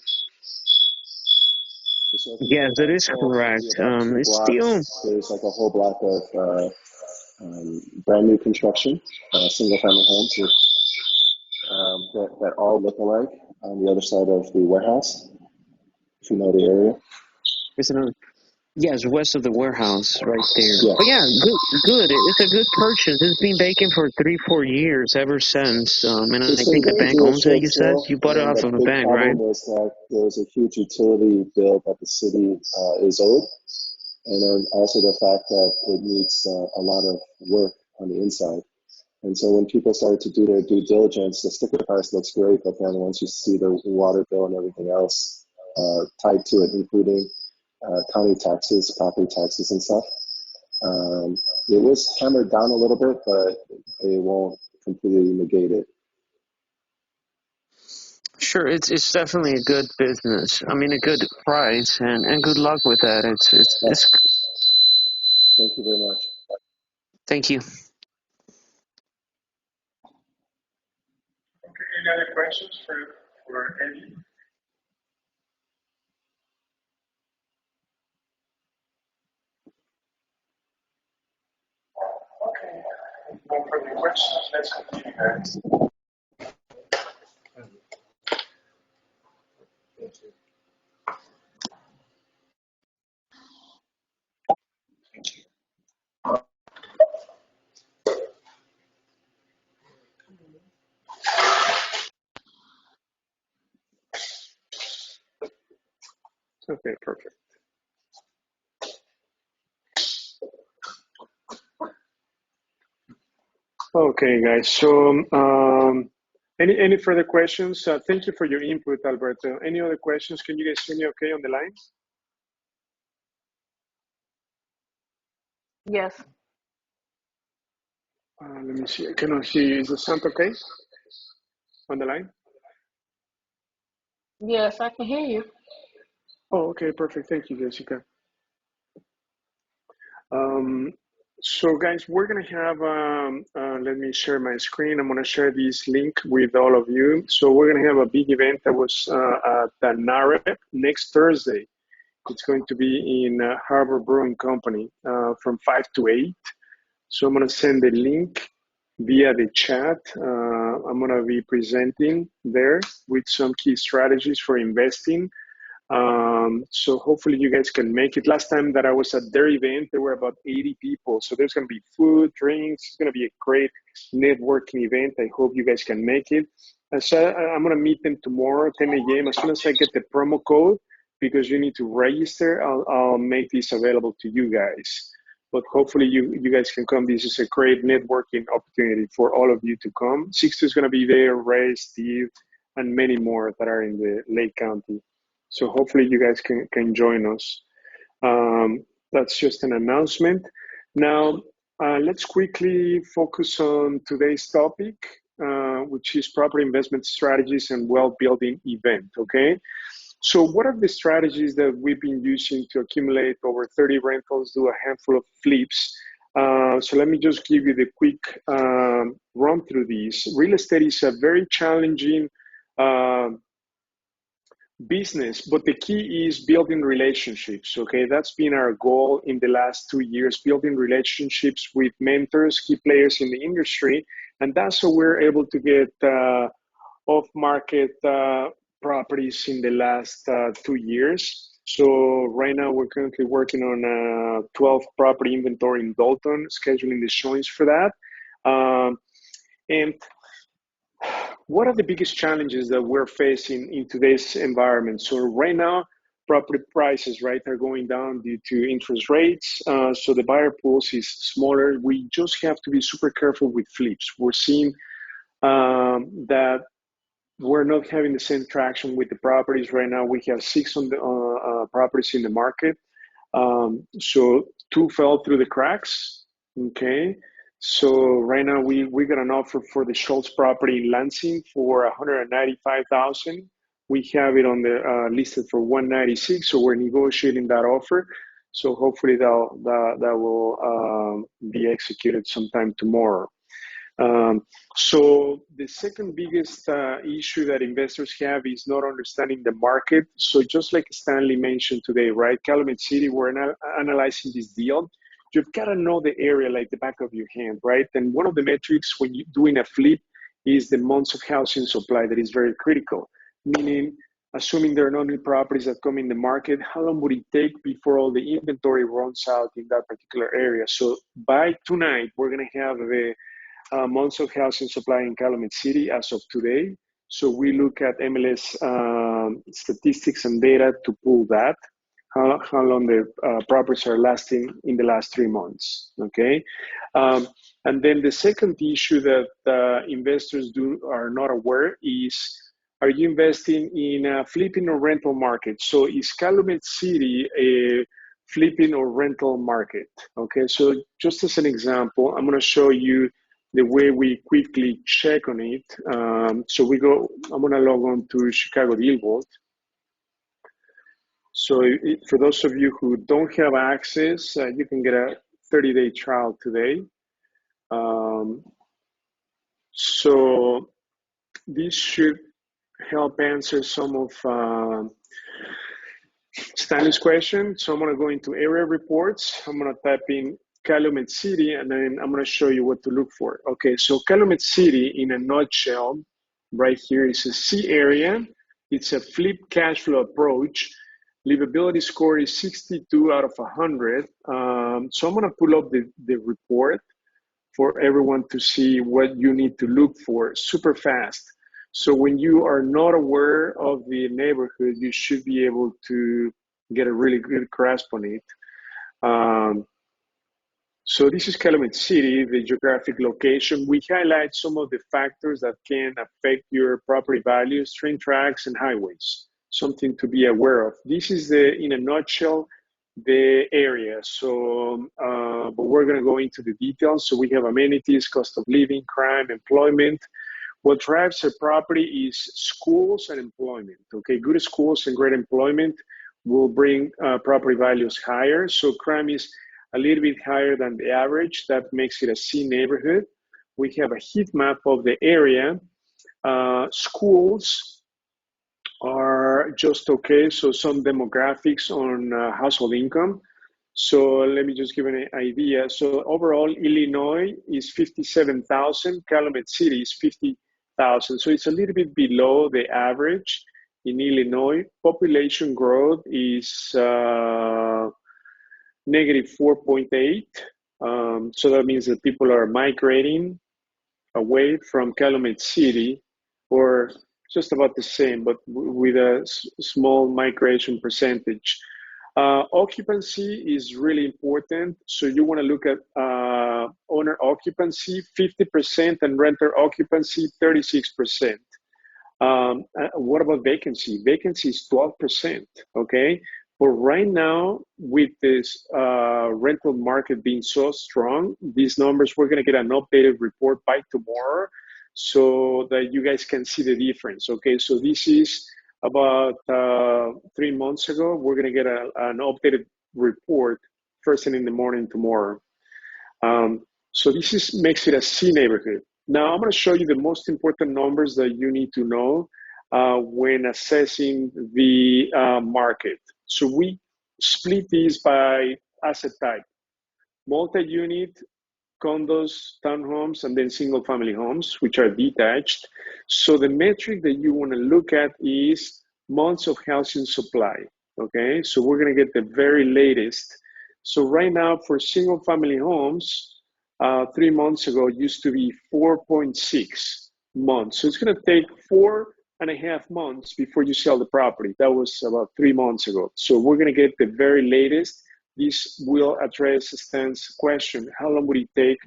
So if you yes, go that back is home, maybe correct. about two It's still blocks, there's like a whole block of brand new construction, single family homes with, that all look alike on the other side of the warehouse, if you know the area. it's another. Yes, west of the warehouse, right there. Yeah. But yeah, good. It's a good purchase. It's been vacant for 3-4 years ever since. And I It's been think the going bank through a owns it. short You said sale, you bought it and off the of a big bank, right? problem is that there's a huge utility bill that the city is owed, and then also the fact that it needs a lot of work on the inside. And so when people started to do their due diligence, the sticker price looks great, but then once you see the water bill and everything else tied to it, including county taxes, property taxes, and stuff, it was hammered down a little bit, but it won't completely negate it. Sure, it's definitely a good business. I mean, a good price, and good luck with that. It's. Thank you very much. Thank you. Okay, any other questions for Eddie? Okay, no further questions. Let's continue, guys. Okay, perfect. Okay, guys. So, any further questions? Thank you for your input, Alberto. Any other questions? Can you guys hear me okay on the line? Yes. Let me see. I cannot hear you. Is the sound okay on the line? Yes, I can hear you. Oh, okay, perfect. Thank you, Jessica. Um, so guys, we're gonna have, let me share my screen. I'm gonna share this link with all of you. So we're gonna have a big event that was at the NAREP next Thursday. It's going to be in Harbor Brewing Company from 5 to 8. So I'm gonna send the link via the chat. I'm gonna be presenting there with some key strategies for investing. So hopefully you guys can make it. Last time that I was at their event, there were about 80 people. So there's going to be food, drinks. It's going to be a great networking event. I hope you guys can make it. So I'm going to meet them tomorrow, 10 a.m. As soon as I get the promo code, because you need to register, I'll make this available to you guys. But hopefully you guys can come. This is a great networking opportunity for all of you to come. Sixto is going to be there, Ray, Steve, and many more that are in the Lake County. So hopefully you guys can join us. That's just an announcement. Now, let's quickly focus on today's topic, which is property investment strategies and wealth building event, okay? So what are the strategies that we've been using to accumulate over 30 rentals, do a handful of flips? So let me just give you the quick run through these. Real estate is a very challenging business, but the key is building relationships. Okay, that's been our goal in the last 2 years, building relationships with mentors, key players in the industry, and that's how we're able to get off-market properties in the last 2 years. So right now we're currently working on a 12 property inventory in Dalton, scheduling the showings for that. And what are the biggest challenges that we're facing in today's environment? So right now, property prices, right, are going down due to interest rates. So the buyer pools is smaller. We just have to be super careful with flips. We're seeing that we're not having the same traction with the properties right now. We have 6 on the properties in the market. So 2 fell through the cracks. Okay. So right now we got an offer for the Schultz property in Lansing for 195,000. We have it on the listed for 196. So we're negotiating that offer. So hopefully that will be executed sometime tomorrow. So the second biggest issue that investors have is not understanding the market. So just like Stanley mentioned today, right? Calumet City, we're analyzing this deal. You've got to know the area like the back of your hand, right? And one of the metrics when you're doing a flip is the months of housing supply that is very critical, meaning assuming there are no new properties that come in the market, how long would it take before all the inventory runs out in that particular area? So by tonight, we're going to have the months of housing supply in Calumet City as of today. So we look at MLS statistics and data to pull that, how long the properties are lasting in the last 3 months, okay? And then the second issue that investors are not aware is, are you investing in a flipping or rental market? So is Calumet City a flipping or rental market? Okay, so just as an example, I'm gonna show you the way we quickly check on it. So I'm gonna log on to ChicagoDealVault. So for those of you who don't have access, you can get a 30-day trial today. So this should help answer some of Stanley's question. So I'm gonna go into area reports. I'm gonna type in Calumet City, and then I'm going to show you what to look for. Okay, so Calumet City, in a nutshell, right here is a C area. It's a flip cash flow approach. Livability score is 62 out of 100. So I'm going to pull up the report for everyone to see what you need to look for super fast. So when you are not aware of the neighborhood, you should be able to get a really good grasp on it. So this is Calumet City, the geographic location. We highlight some of the factors that can affect your property values, train tracks, and highways, something to be aware of. This is in a nutshell, the area. So, but we're gonna go into the details. So we have amenities, cost of living, crime, employment. What drives a property is schools and employment, okay? Good schools and great employment will bring property values higher. So crime is a little bit higher than the average. That makes it a C neighborhood. We have a heat map of the area. Schools are just okay. So some demographics on household income. So let me just give an idea. So overall, Illinois is 57,000. Calumet City is 50,000. So it's a little bit below the average in Illinois. Population growth is negative 4.8. So that means that people are migrating away from Calumet City, or just about the same, but with a small migration percentage. Occupancy is really important. So you want to look at owner occupancy, 50%, and renter occupancy, 36%. What about vacancy? Vacancy is 12%, okay? But right now, with this rental market being so strong, these numbers, we're gonna get an updated report by tomorrow so that you guys can see the difference, okay? So this is about 3 months ago. We're gonna get an updated report first thing in the morning tomorrow. So this makes it a C neighborhood. Now I'm gonna show you the most important numbers that you need to know when assessing the market. So we split these by asset type: multi-unit, condos, townhomes, and then single family homes, which are detached. So the metric that you want to look at is months of housing supply, okay? So we're gonna get the very latest. So right now for single family homes, 3 months ago used to be 4.6 months. So it's gonna take 4.5 months before you sell the property. That was about 3 months ago. So we're gonna get the very latest. This will address Stan's question: how long would it take,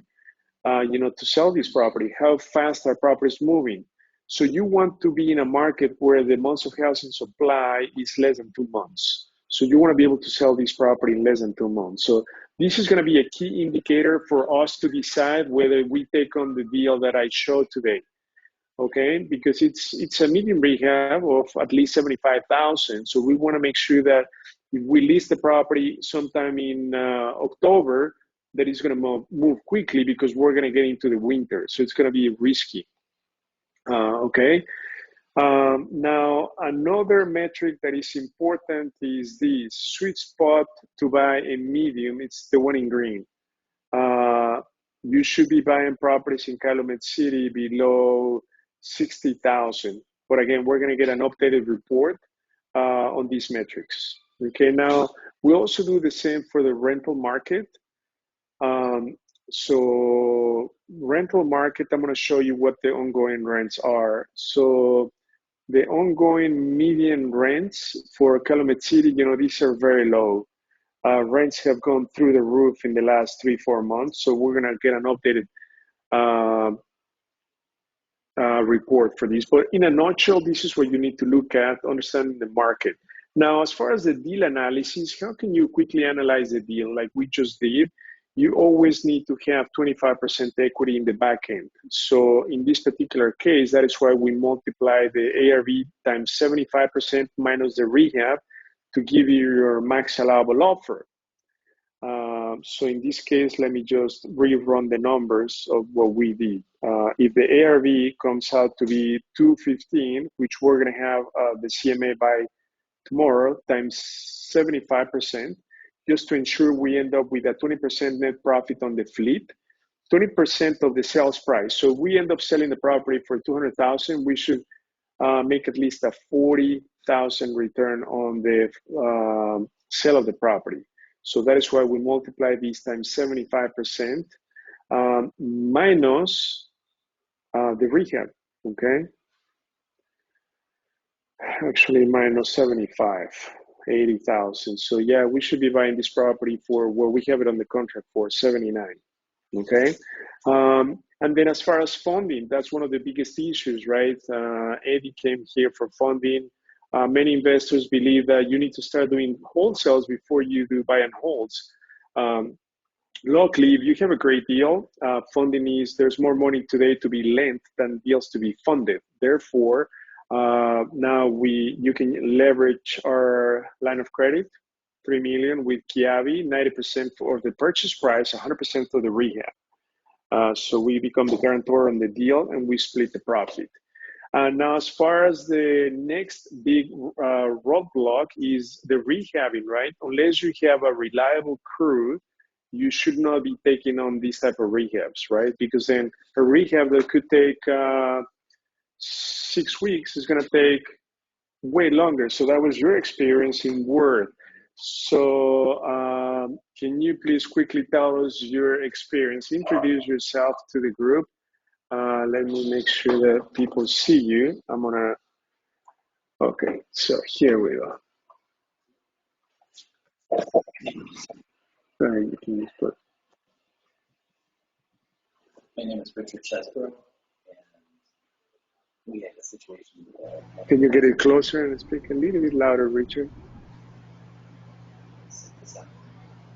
to sell this property? How fast are properties moving? So you want to be in a market where the months of housing supply is less than 2 months. So you want to be able to sell this property in less than 2 months. So this is going to be a key indicator for us to decide whether we take on the deal that I showed today. Okay, because it's a medium rehab of at least 75,000. So we want to make sure that if we list the property sometime in October, that it's going to move quickly because we're going to get into the winter. So it's going to be risky. Okay. Now, another metric that is important is the sweet spot to buy a medium. It's the one in green. You should be buying properties in Calumet City below 60,000. But again, we're going to get an updated report on these metrics. Okay, now we also do the same for the rental market. So rental market, I'm going to show you what the ongoing rents are. So the ongoing median rents for Calumet City, these are very low. Rents have gone through the roof in the last 3-4 months. So we're going to get an updated report for this. But in a nutshell, this is what you need to look at, understanding the market. Now, as far as the deal analysis, how can you quickly analyze the deal like we just did? You always need to have 25% equity in the back end. So in this particular case, that is why we multiply the ARV times 75% minus the rehab to give you your max allowable offer. So in this case, let me just rerun the numbers of what we did. If the ARV comes out to be 215, which we're going to have the CMA by tomorrow, times 75%, just to ensure we end up with a 20% net profit on the fleet, 20% of the sales price. So if we end up selling the property for 200,000, we should make at least a 40,000 return on the sale of the property. So that is why we multiply these times 75% minus the rehab, okay? Actually, minus 75, 80,000. So yeah, we should be buying this property for what we have it on the contract for, 79, okay? And then as far as funding, that's one of the biggest issues, right? Eddie came here for funding. Many investors believe that you need to start doing wholesales before you do buy and holds. Luckily, if you have a great deal, funding there's more money today to be lent than deals to be funded. Therefore, now you can leverage our line of credit, $3 million with Kiavi, 90% of the purchase price, 100% of the rehab. So we become the guarantor on the deal and we split the profit. Now, as far as the next big roadblock is the rehabbing, right? Unless you have a reliable crew, you should not be taking on these type of rehabs, right? Because then a rehab that could take 6 weeks is going to take way longer. So that was your experience in Word. So can you please quickly tell us your experience? Introduce yourself to the group. Let me make sure that people see you. Okay, so here we go. You can just put. My name is Richard Chesbrough, and we had a situation. Can you get it closer and speak a little bit louder, Richard?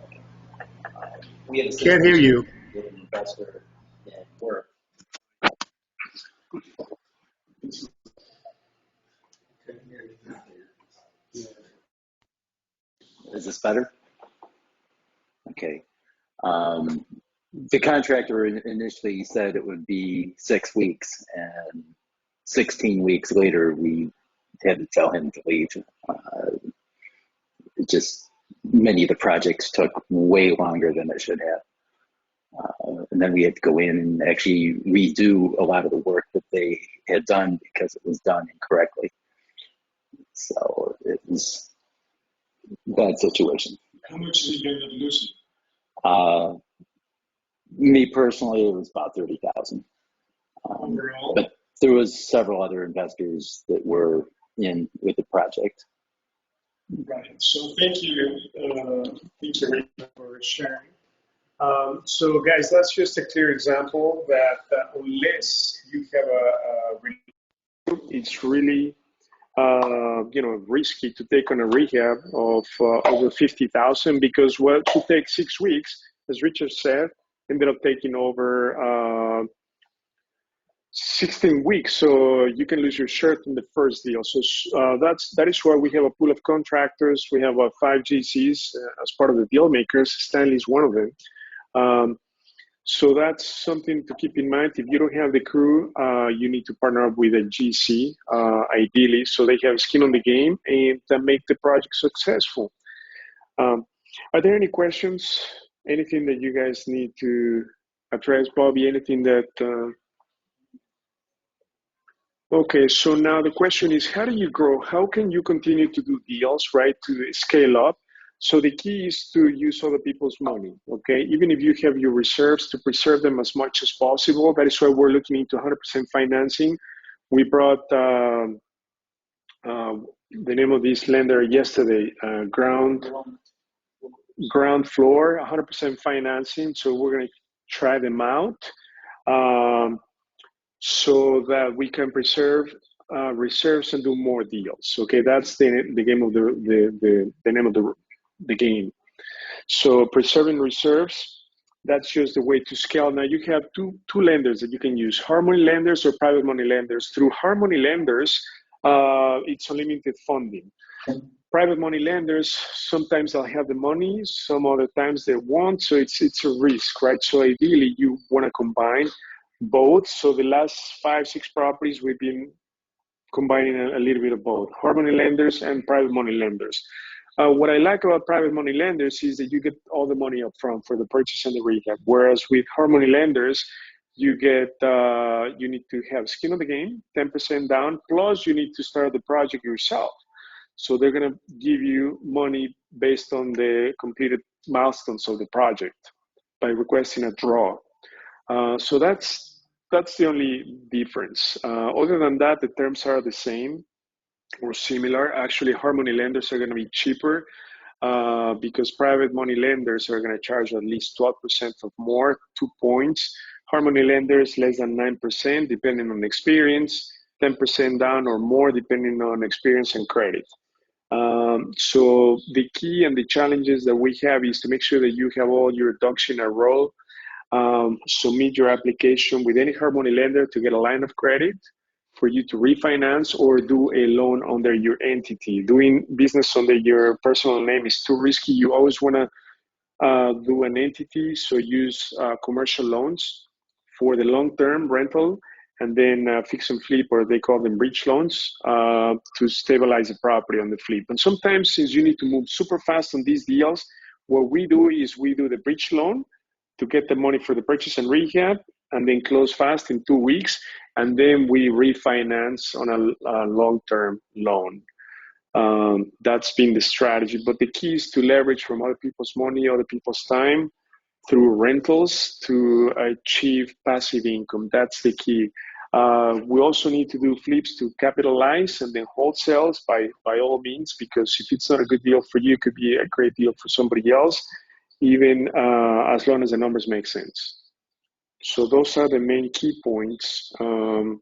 Okay. We had a Can't hear you. With an investor at work. Is this better? Okay. The contractor initially said it would be 6 weeks, and 16 weeks later, we had to tell him to leave. Many of the projects took way longer than it should have. And then we had to go in and actually redo a lot of the work that they had done because it was done incorrectly. So it was a bad situation. How much did you end up losing? Me personally, it was about 30,000. But there was several other investors that were in with the project. Right. So thank you, Rita, for sharing. So guys, that's just a clear example that unless you have it's really risky to take on a rehab of over 50,000 because what to take 6 weeks, as Richard said, ended up taking over 16 weeks. So you can lose your shirt in the first deal. So that is why we have a pool of contractors. We have 5 GCs as part of the deal makers. Stanley is one of them. So that's something to keep in mind. If you don't have the crew, you need to partner up with a GC, ideally, so they have skin on the game and make the project successful. Are there any questions? Anything that you guys need to address, Bobby? Anything that... Okay, so now the question is, how do you grow? How can you continue to do deals, right, to scale up? So the key is to use other people's money, okay? Even if you have your reserves, to preserve them as much as possible. That is why we're looking into 100% financing. We brought the name of this lender yesterday, ground floor, 100% financing. So we're gonna try them out so that we can preserve reserves and do more deals. Okay, that's the game of the name of the game. So preserving reserves, that's just the way to scale. Now you have two lenders that you can use, Harmony lenders or private money lenders. Through Harmony lenders, it's unlimited funding. Private money lenders, sometimes they'll have the money, some other times they won't, so it's a risk, right? So ideally you wanna combine both. So the last 5-6 properties, we've been combining a little bit of both, Harmony lenders and private money lenders. What I like about private money lenders is that you get all the money up front for the purchase and the rehab. Whereas with Harmony lenders, you get you need to have skin in the game, 10% down, plus you need to start the project yourself. So they're gonna give you money based on the completed milestones of the project by requesting a draw. So that's the only difference. Other than that, the terms are the same or similar. Actually, Harmony lenders are going to be cheaper because private money lenders are going to charge at least 12% of more, 2 points. Harmony lenders less than 9%, depending on experience, 10% down or more, depending on experience and credit. So the key and the challenges that we have is to make sure that you have all your ducks in a row. Submit your application with any Harmony lender to get a line of credit for you to refinance or do a loan under your entity. Doing business under your personal name is too risky. You always want to do an entity, so use commercial loans for the long-term rental, and then fix and flip, or they call them bridge loans, to stabilize the property on the flip. And sometimes, since you need to move super fast on these deals, what we do is we do the bridge loan to get the money for the purchase and rehab, and then close fast in 2 weeks, and then we refinance on a long-term loan. That's been the strategy, but the key is to leverage from other people's money, other people's time, through rentals to achieve passive income. That's the key. We also need to do flips to capitalize, and then wholesales by all means, because if it's not a good deal for you, it could be a great deal for somebody else, even as long as the numbers make sense. So those are the main key points. So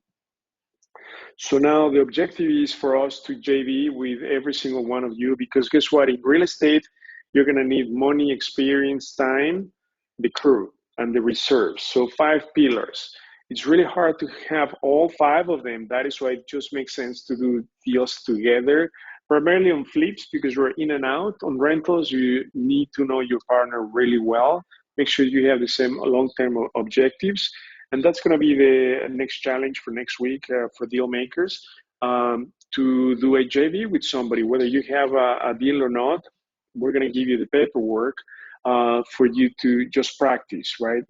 now the objective is for us to JV with every single one of you, because guess what? In real estate, you're gonna need money, experience, time, the crew, and the reserves. So 5 pillars. It's really hard to have all 5 of them. That is why it just makes sense to do deals together, primarily on flips, because you're in and out. On rentals, you need to know your partner really well. Make sure you have the same long-term objectives. And that's going to be the next challenge for next week for deal makers, to do a JV with somebody. Whether you have a deal or not, we're going to give you the paperwork for you to just practice, right?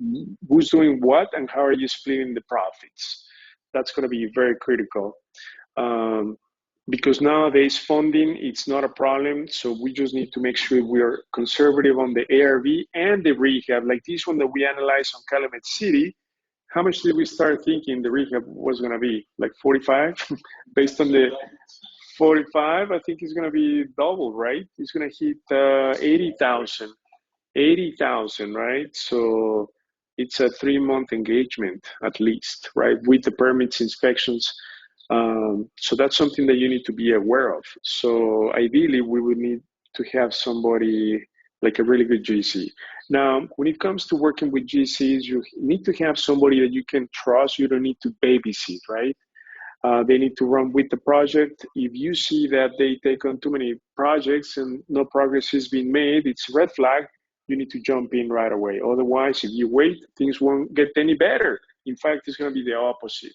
Who's doing what and how are you splitting the profits? That's going to be very critical. Because nowadays funding, it's not a problem. So we just need to make sure we're conservative on the ARV and the rehab. Like this one that we analyzed on Calumet City, how much did we start thinking the rehab was going to be? Like 45? Based on the 45, I think it's going to be double, right? It's going to hit 80,000. 80,000, right? So it's a 3-month engagement at least, right? With the permits, inspections, So that's something that you need to be aware of. So ideally, we would need to have somebody like a really good GC. Now, when it comes to working with GCs, you need to have somebody that you can trust. You don't need to babysit, right? They need to run with the project. If you see that they take on too many projects and no progress is being made, it's a red flag. You need to jump in right away. Otherwise, if you wait, things won't get any better. In fact, it's going to be the opposite.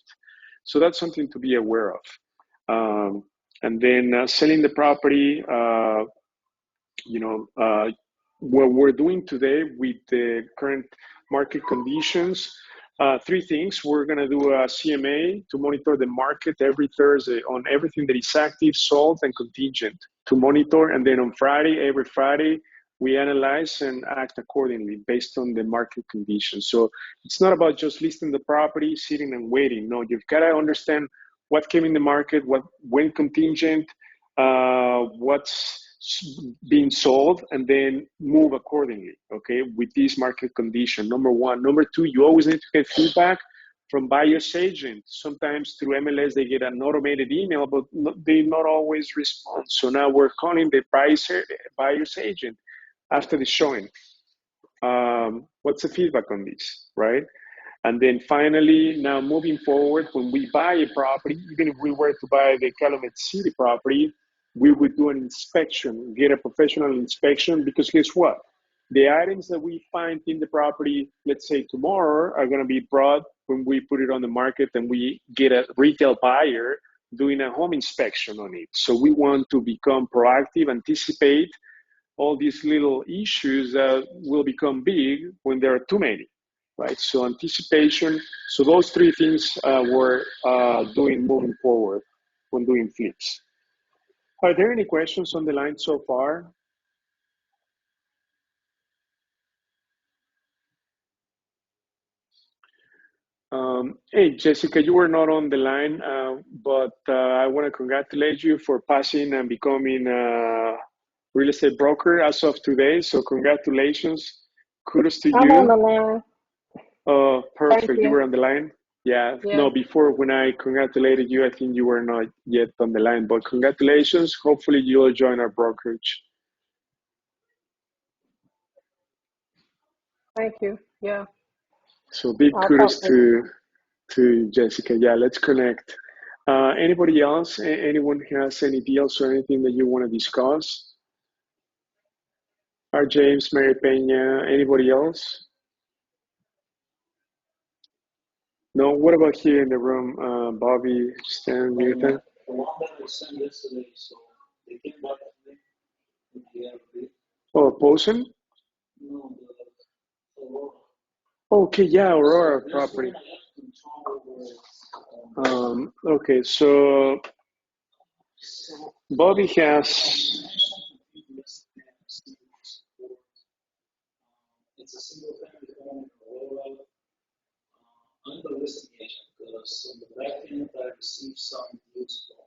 So that's something to be aware of. And then selling the property, what we're doing today with the current market conditions, three things. We're going to do a CMA to monitor the market every Thursday on everything that is active, sold, and contingent to monitor. And then on Friday, every Friday, we analyze and act accordingly based on the market conditions. So it's not about just listing the property, sitting and waiting. No, you've got to understand what came in the market, what went contingent, what's being sold, and then move accordingly, okay, with this market condition. Number one. Number two, you always need to get feedback from buyer's agent. Sometimes through MLS, they get an automated email, but they not always respond. So now we're calling the buyer's agent after the showing. What's the feedback on this, right? And then finally, now moving forward, when we buy a property, even if we were to buy the Calumet City property, we would do an inspection, get a professional inspection, because guess what? The items that we find in the property, let's say tomorrow, are going to be brought when we put it on the market and we get a retail buyer doing a home inspection on it. So we want to become proactive, anticipate all these little issues that will become big when there are too many, right? So anticipation. So those three things we're doing moving forward when doing flips. Are there any questions on the line so far? Hey, Jessica, you were not on the line, but I want to congratulate you for passing and becoming a real estate broker as of today. So congratulations. Kudos to I'm you. on the line. Oh, perfect. Thank You you. were on the line? Yeah. Yeah. No, before when I congratulated you, I think you were not yet on the line, but congratulations. Hopefully you'll join our brokerage. Thank you. Yeah. So big I'll kudos talk to to Jessica. Yeah, let's connect. Anybody else? Anyone has any deals or anything that you want to discuss? R. James, Mary Peña, anybody else? No, what about here in the room? Bobby, Stan, Nathan? The one that I sent yesterday, so they came back to me with the Airbnb. Oh, Posen? No, the Aurora. Okay, yeah, Aurora So property. one I have control over. Okay, so Bobby has. It's a single family home in Aurora. I'm the listing agent because on the back end I received some news from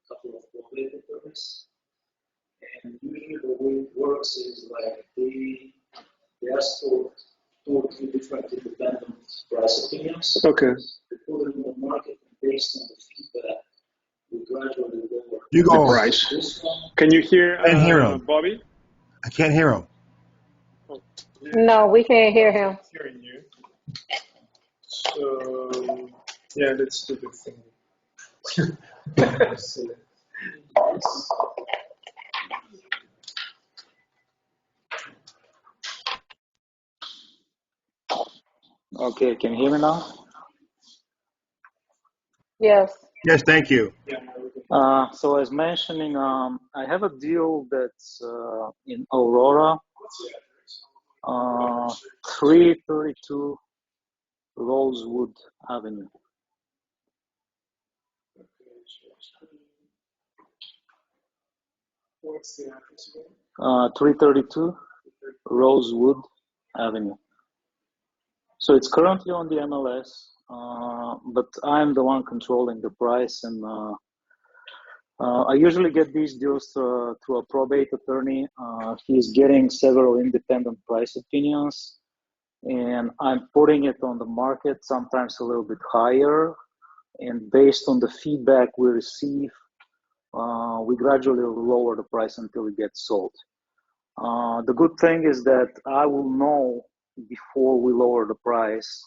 a couple of probate attorneys. And usually the way it works is like they ask for 2 or 3 different independent price opinions. Okay. They put it in the market, and based on the feedback, we gradually lower The price. this one. Can you hear, Can't hear him. Bobby? I can't hear him. Oh, yeah. No, we can't hear him. Hearing you. So yeah, let's do the thing. Okay, can you hear me now? Yes. Yes, thank you. So I was mentioning, I have a deal that's in Aurora, 332 Rosewood Avenue. What's the address again? 332 Rosewood Avenue. So it's currently on the MLS, but I'm the one controlling the price, and I usually get these deals through a probate attorney. He's getting several independent price opinions, and I'm putting it on the market, sometimes a little bit higher, and based on the feedback we receive, we gradually lower the price until it gets sold. The good thing is that I will know before we lower the price,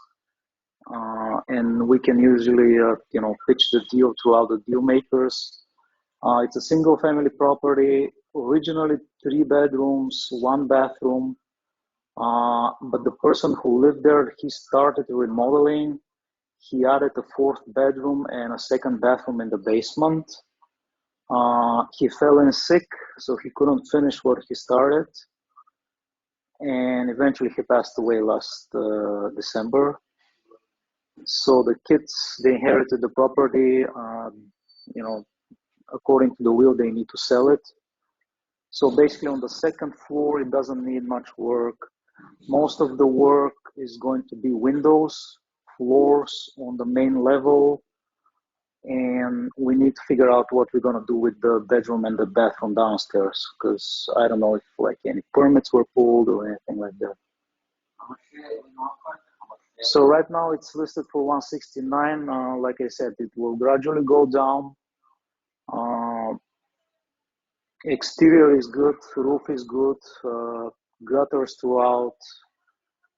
and we can usually, pitch the deal to other deal makers. It's a single-family property, originally 3 bedrooms, 1 bathroom. But the person who lived there, he started remodeling. He added a 4th bedroom and a 2nd bathroom in the basement. He fell in sick, so he couldn't finish what he started. And eventually he passed away last December. So the kids, they inherited the property. According to the will, they need to sell it. So basically on the 2nd floor, it doesn't need much work. Most of the work is going to be windows, floors on the main level, and we need to figure out what we're going to do with the bedroom and the bathroom downstairs, because I don't know if any permits were pulled or anything like that. So right now it's listed for 169. Like I said, it will gradually go down. Exterior is good, roof is good, gutters throughout,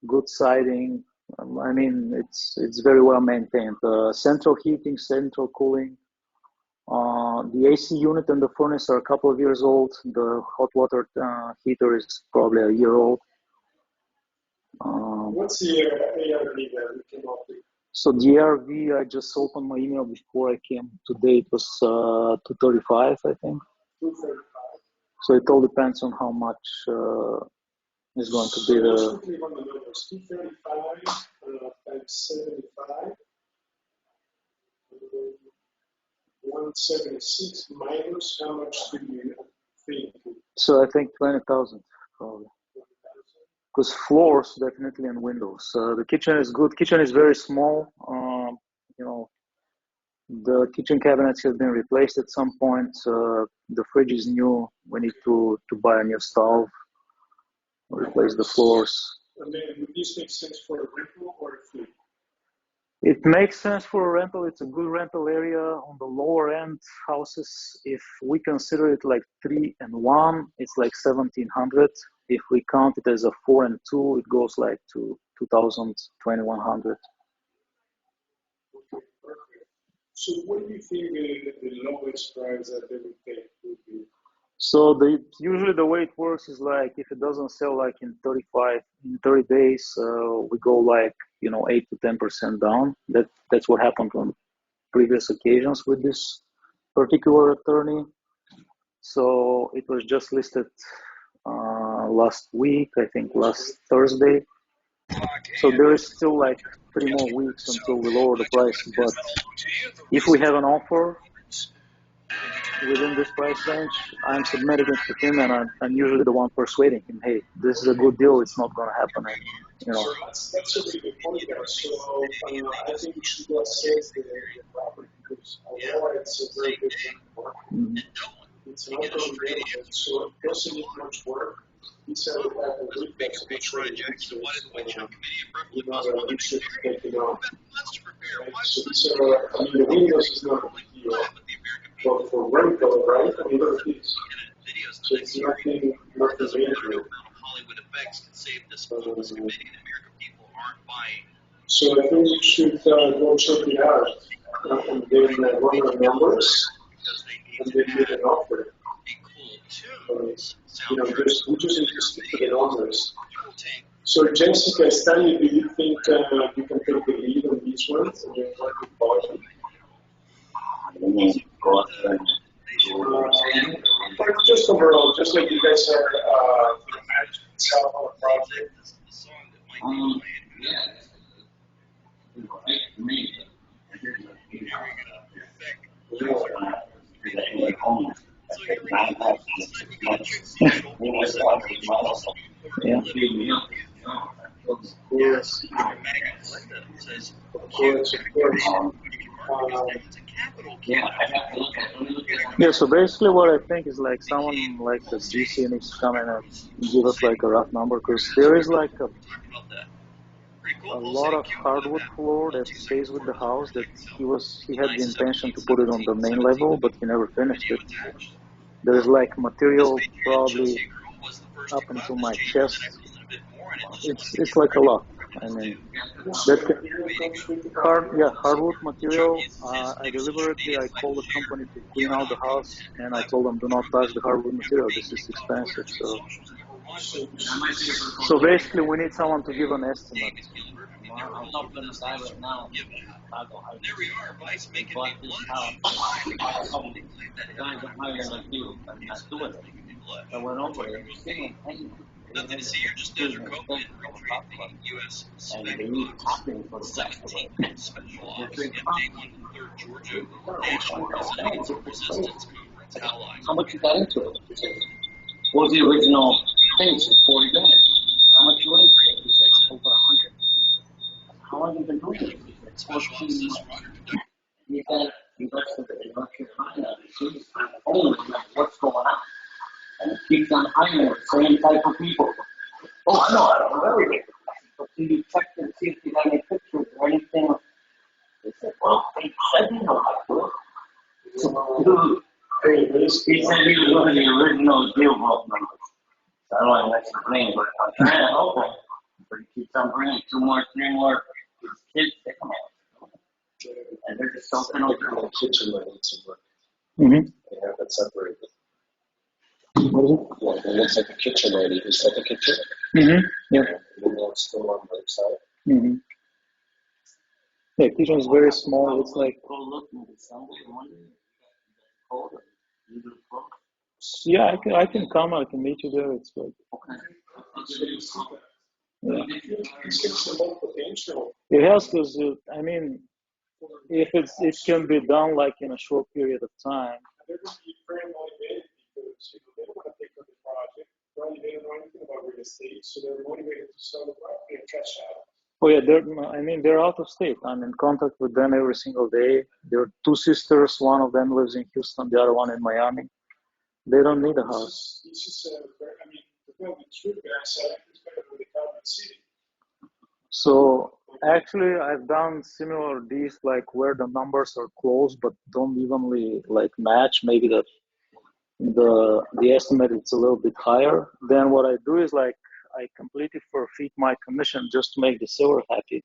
good siding. It's very well maintained. Central heating, central cooling. The AC unit and the furnace are a couple of years old. The hot water heater is probably a year old. What's the ARV that we came up with? So the ARV, I just opened my email before I came today. It was 235, I think. 235. So it all depends on how much is going to be the. 235 times 75. 176 minus how much do you think? So I think 20,000 probably. Because floors definitely and windows. The kitchen is good. Kitchen is very small. The kitchen cabinets have been replaced at some point. The fridge is new. We need to buy a new stove. Replace the floors. And then would this make sense for a rental or a flip? It makes sense for a rental. It's a good rental area on the lower end houses. If we consider it like 3 and 1, it's like 1,700. If we count it as a 4 and 2, it goes like to 2,000, 2,100. Okay, perfect. So what do you think the lowest price that they would pay would be? So usually the way it works is like if it doesn't sell like in 30 days, we go like 8 to 10% down. That's what happened on previous occasions with this particular attorney. So it was just listed last week, I think last Thursday. So there is still like 3 more weeks until we lower the price. But if we have an offer within this price range, I'm submitting it to him, and I'm usually the one persuading him, hey, this is a good deal, it's not going to happen. And, That's a really good point there. So I think we should go assess the property, because although it's a very good market, it's an open neighborhood, so it doesn't need much work. It's a really big project, so what is that we should take it on. So the windows is not a big deal. But for rental, right? Look at this. So it's nothing major. So I think you should go check it out and then run the numbers and then make an offer. We just need to stick to the numbers. So Jessica, Stanley, do you think you can take the lead on these ones and then work with Bobby? Just overall, just like you guys are managing itself on a project. Yes. Of course. Yeah, so basically what I think is like someone like the GC needs to come in and give us like a rough number, because there is like a lot of hardwood floor that stays with the house that he had the intention to put it on the main level, but he never finished it. There's like material probably up until my chest. It's like a lot. I mean, hardwood material. I deliberately I called the company to clean out the house, and I told them do not touch the hardwood material. This is expensive. So basically, we need someone to give an estimate. Well, I'm helping a guy right now in Chicago. He bought this house. The guys are higher like you. I'm not doing it. I went over there. Single payment. Nothing to see here, just desert coat U.S. And they use topping for the festival. Special office in Dayton, 3rd Georgia, National Residential Resistance Conference allies. How much you got into it? What was the original thing? It was 40 grand. How much you into it? It was like over 100. How long have you been doing it? It's 14 months. You got something about your finances. She's on the phone with what's going on. And it keeps on hiring the same type of people. Oh, I know everything. But can you check and see if you got any pictures or anything? They said, well, they said they know how to do it. So, dude, he said he was looking at the original DealVault numbers. So I don't want to mention his name, but I'm trying to help him. But he keeps on bringing 2 more, 3 more. His kids, they come out. And they're just soaking up. The kitchen might need some work. Mm-hmm. They have it separated. Well, it looks like a kitchen ready. Is that the kitchen? Mm-hmm. Yeah. And then it's still on the outside. Mm-hmm. Yeah, kitchen is very small. It's like. Go look in December, cold. Yeah, I can come. I can meet you there. It's like. Yeah. It has because I mean, if it can be done like in a short period of time. They're going to be very motivated because they don't want to take on the project. Probably they don't know anything about real estate, so they're motivated to sell the property and cash out. Oh yeah, they're out of state. I'm in contact with them every single day. There are 2 sisters. One of them lives in Houston, the other one in Miami. They don't need a house. This is I mean, to tell the truth, guys, I think it's better than the Calvin City. So actually, I've done similar deals like where the numbers are close but don't evenly like match. Maybe the estimate is a little bit higher. Then what I do is like I completely forfeit my commission just to make the seller happy,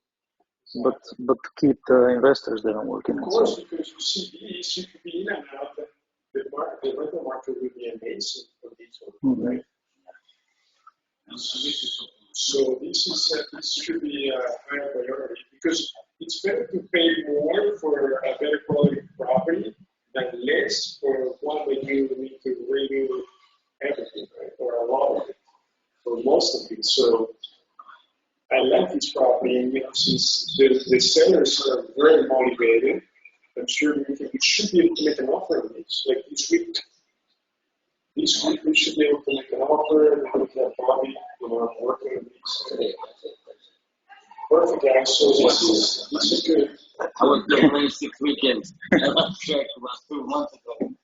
but to keep the investors that I'm working. Of course, because you see these, you could be in and out. The rental market would be amazing for these ones, right? So this should be a higher priority because it's better to pay more for a better quality property than less for one that you need to redo everything, right? Or a lot of it, or most of it. So I like this property, and since the sellers are very motivated, I'm sure we should be able to make an offer on this, like this week. This week we should be able to make an offer, and we can probably, working on this today. Perfect, guys. So this is good. I was there 6 weekends. I left check about 2 months ago.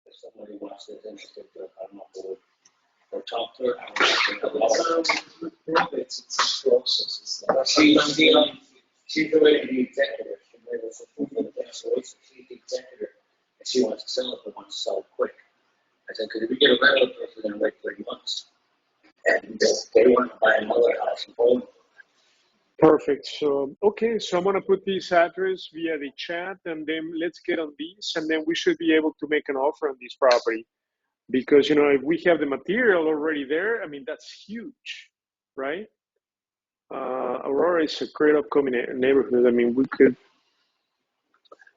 If somebody wants to interested, I'm on board. Or talk to her. It's a process. She's already the executive. She made us a full cancellation. She's the executive. And she wants to sell it, but wants to sell it quick. I said, because if we get a rental, we're going to wait 30 months. And they want to buy another house in Poland. Perfect. So, okay, so I'm going to put this address via the chat, and then let's get on these, and then we should be able to make an offer on this property. Because, if we have the material already there, I mean, that's huge, right? Aurora is a great upcoming neighborhood. I mean, we could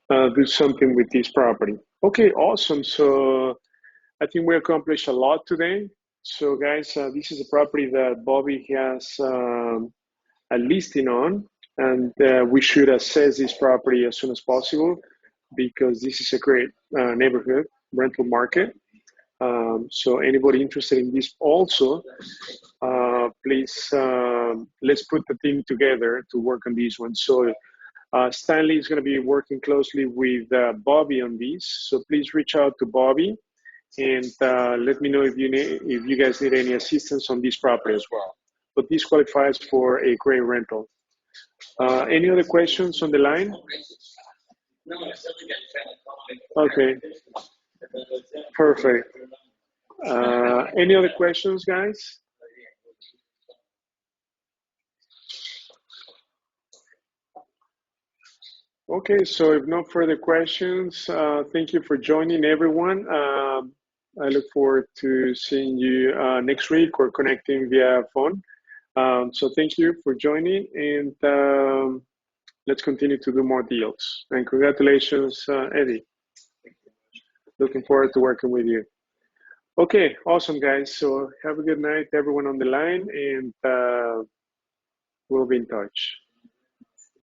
do something with this property. Okay, awesome. So I think we accomplished a lot today. So guys, this is a property that Bobby has a listing on, and we should assess this property as soon as possible. because this is a great neighborhood rental market. So anybody interested in this also, please, let's put the team together to work on this one. So Stanley is going to be working closely with Bobby on this. So please reach out to Bobby and let me know if you guys need any assistance on this property as well. But this qualifies for a great rental. Any other questions on the line? Okay, perfect. Any other questions, guys? Okay, so if no further questions, thank you for joining, everyone. I look forward to seeing you next week or connecting via phone. So thank you for joining, and let's continue to do more deals. And congratulations, Eddie. Looking forward to working with you. Okay, awesome, guys. So have a good night, everyone on the line, and we'll be in touch.